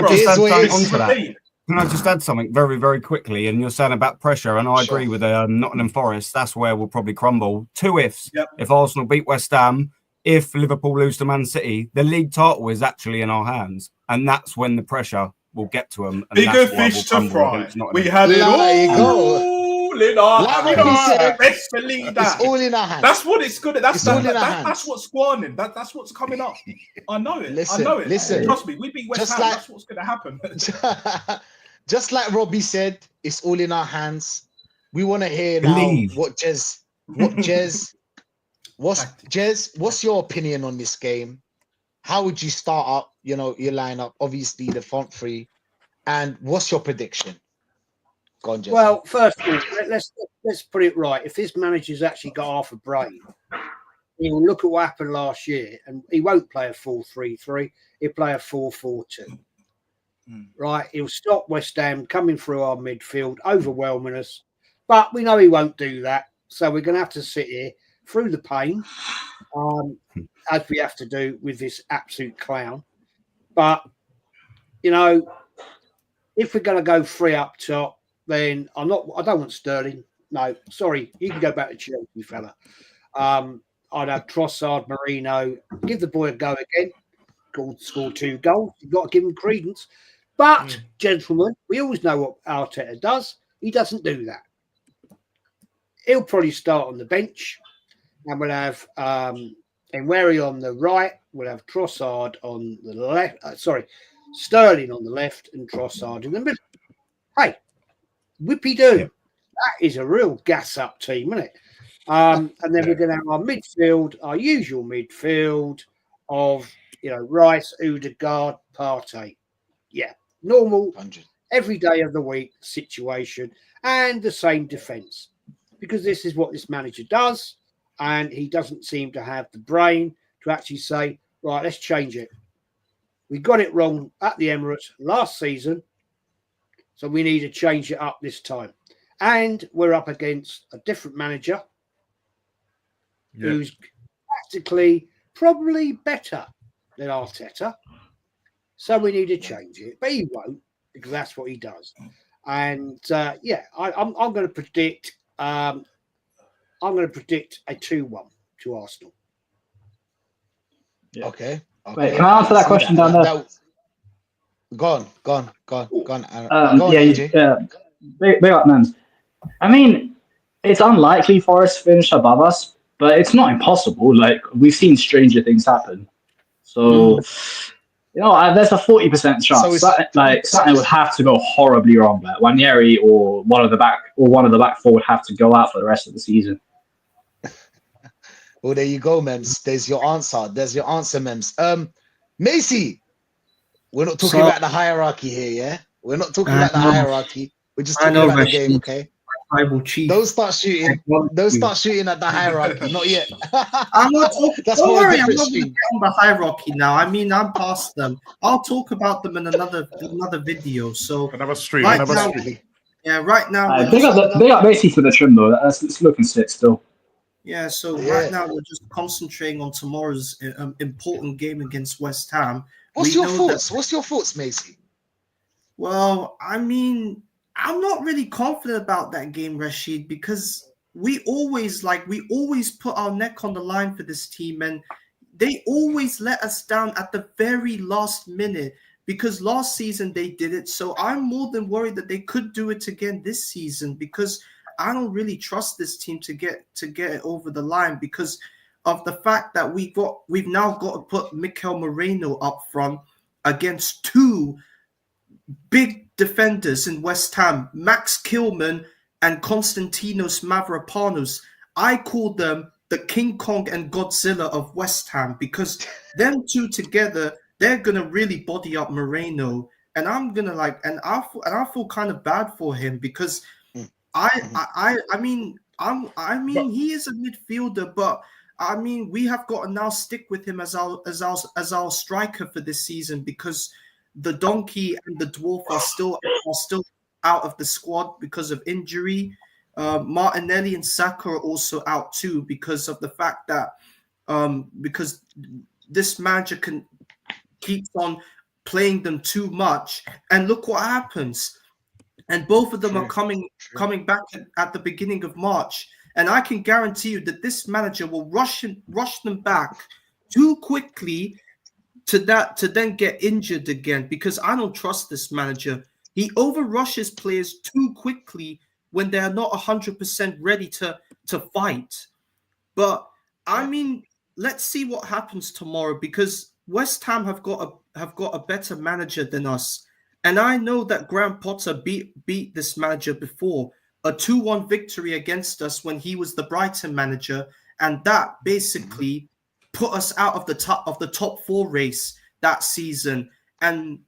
Can I just add something very, very quickly? And you're saying about pressure, and I agree with Nottingham Forest. That's where we'll probably crumble. 2 ifs. If Arsenal beat West Ham, if Liverpool lose to Man City, the league title is actually in our hands. And that's when the pressure will get to them. And bigger fish to fry. We had it all in our hands. Best believe that. It's all in our hands. That's what it's good at. That's what's squanning. That's what's coming up. I know it. Listen. Trust me, we beat West Ham. That's what's going to happen. Just like Robbie said, it's all in our hands. We want to hear now what's your opinion on this game? How would you start up, your lineup? Obviously, the front three. And what's your prediction? Go on, Jez. Well, first of all, let's put it right. If this manager's actually got half a brain, he will look at what happened last year, and he won't play a 4-3-3. He'll play a 4-4-2. Right, he'll stop West Ham coming through our midfield, overwhelming us. But we know he won't do that. So we're going to have to sit here through the pain, as we have to do with this absolute clown. But, if if we're going to go 3 up top, then I don't want Sterling. No, sorry, you can go back to Chelsea, fella. I'd have Trossard, Marino, give the boy a go again. Score 2 goals. You've got to give him credence. But, gentlemen, we always know what Arteta does. He doesn't do that. He'll probably start on the bench, and we'll have Enweri on the right. We'll have Trossard on the left. Sterling on the left and Trossard in the middle. Hey, whippy do. Yeah. That is a real gas up team, isn't it? And then we're going to have our midfield, our usual midfield of Rice, Odegaard, Partey. Yeah, normal, 100. Every day of the week situation, and the same defence, because this is what this manager does, and he doesn't seem to have the brain to actually say, right, let's change it. We got it wrong at the Emirates last season, so we need to change it up this time. And we're up against a different manager who's practically probably better than Arteta. So we need to change it. But he won't, because that's what he does. And I'm going to predict a 2-1 to Arsenal. Yeah. Okay. Wait, can I answer that question down there? Go on. Big up, man. I mean, it's unlikely for us to finish above us, but it's not impossible. Like, we've seen stranger things happen. So, there's a 40% chance something would have to go horribly wrong. Like Wanyeri or one of the back four would have to go out for the rest of the season. Well, there you go, Mems. There's your answer, Mems. Macy, we're not talking about the hierarchy here, yeah? We're not talking about the hierarchy. We're just talking about the game, okay? Tribal chief. Don't start shooting at the hierarchy. Not yet. I'm not talking. Don't worry, I'm not going to get on the hierarchy now. I mean, I'm past them. I'll talk about them in another video. So another stream. Yeah, right now. Big up Macy for the trim though. It's looking sick still. Yeah, so right now we're just concentrating on tomorrow's important game against West Ham. What's your thoughts, Macy? Well, I mean, I'm not really confident about that game, Rachid, because we always put our neck on the line for this team, and they always let us down at the very last minute, because last season they did it. So I'm more than worried that they could do it again this season, because I don't really trust this team to get it over the line because of the fact that we've now got to put Mikel Moreno up front against 2 big defenders in West Ham, Max Kilman and Konstantinos Mavropanos. I call them the King Kong and Godzilla of West Ham because them 2 together, they're gonna really body up Moreno, and I'm gonna I feel kind of bad for him because I mean he is a midfielder, but I mean we have got to now stick with him as our striker for this season because the Donkey and the Dwarf are still out of the squad because of injury. Martinelli and Saka are also out too because of the fact that because this manager keeps on playing them too much, and look what happens. And both of them are coming back at the beginning of March, and I can guarantee you that this manager will rush them back too quickly to then get injured again, because I don't trust this manager. He overrushes players too quickly when they are not 100% ready to fight. But I mean, let's see what happens tomorrow, because West Ham have got a better manager than us. And I know that Graham Potter beat this manager before, a 2-1 victory against us when he was the Brighton manager, and that basically put us out of the top 4 race that season. And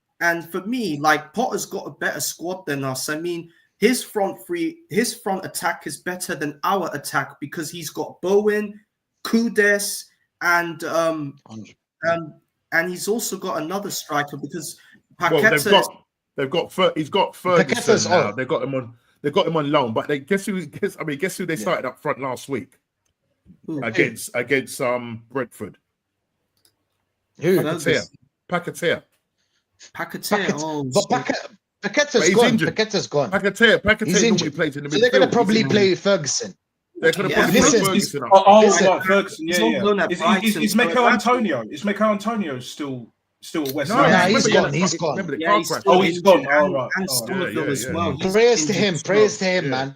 for me, like, Potter's got a better squad than us. I mean, his front attack is better than our attack because he's got Bowen, Kudus, and he's also got another striker because Paqueta. He's got Ferguson now. They've got him on loan, but guess who they started up front last week against Brentford? Who? Paqueta. But Paqueta's he's gone. injured. Paqueta's gone. Paqueta He's normally injured. plays in the So midfield. they're gonna He's probably injured. play Ferguson. They're gonna Yeah, probably listen, put Ferguson up. Listen. Right, Ferguson. He's Yeah, on yeah. loan at Is Brighton, Mikel so Antonio? Is Mikel Antonio still at West No, Ham? Nah, remember he's the gone. other- He's gone. Remember the Yeah, car he's crash? still Oh, he's injured, gone. Oh, and, right. and Oh, right. Somerville as yeah. well. He's Prayers to injured him. as Prayers to well. him, Yeah. man.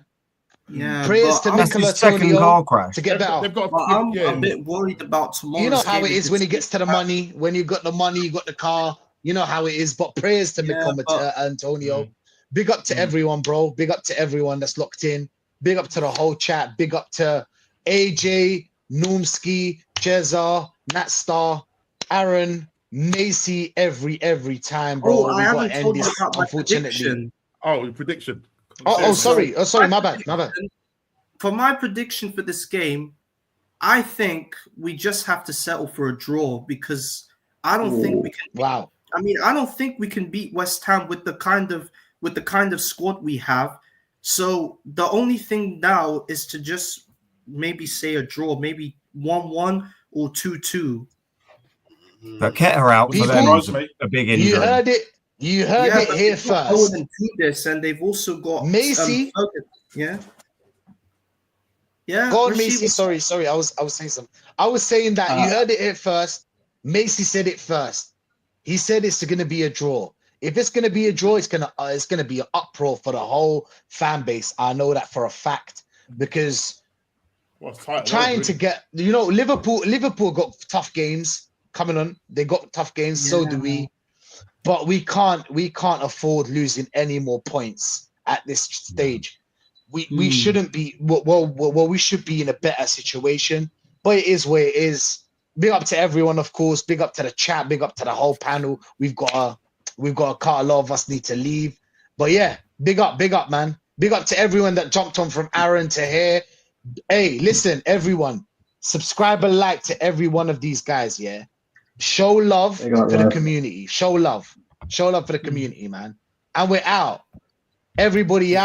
Yeah, Prayers to but That's Mikel his second car Antonio crash. to get better. They've got But I'm yeah. a bit worried about tomorrow's You know how game it is when he gets to the against- money. When you got the money, you got the car. You know how it is. But prayers to Yeah, Mikel but- Antonio. Big up to everyone, bro. Big up to everyone that's locked in. Big up to the whole chat. Big up to AJ, Noomski, Jezza, Nat Star, Aaron, Macy. Every time, bro. Oh, I we haven't got to end told you this, about my unfortunately. prediction. Oh, your prediction. Oh, sorry. Oh, sorry. My bad. For my prediction for this game, I think we just have to settle for a draw because I don't think we can. Wow. I mean, I don't think we can beat West Ham with the kind of squad we have. So the only thing now is to just maybe say a draw, maybe 1-1 or 2-2. But Ketter out for People- them was a big injury. You heard it. You heard it but here they've got first. Owen and Tudis, and they've also got Macy. Yeah. Yeah. Go on, Rashid, Macy. Sorry. I was saying something. I was saying that you heard it here first. Macy said it first. He said it's going to be a draw. If it's going to be a draw, it's going to be an uproar for the whole fan base. I know that for a fact because trying to get, Liverpool got tough games coming on. They got tough games. So do we. But we can't afford losing any more points at this stage. We shouldn't be. Well, we should be in a better situation. But it is where it is. Big up to everyone, of course. Big up to the chat. Big up to the whole panel. We've got a cut. A lot of us need to leave. But yeah, big up, man. Big up to everyone that jumped on from Aaron to here. Hey, listen, everyone, subscribe and like to every one of these guys. Yeah, show love for the community. Show love for the community, man. And we're out. Everybody out.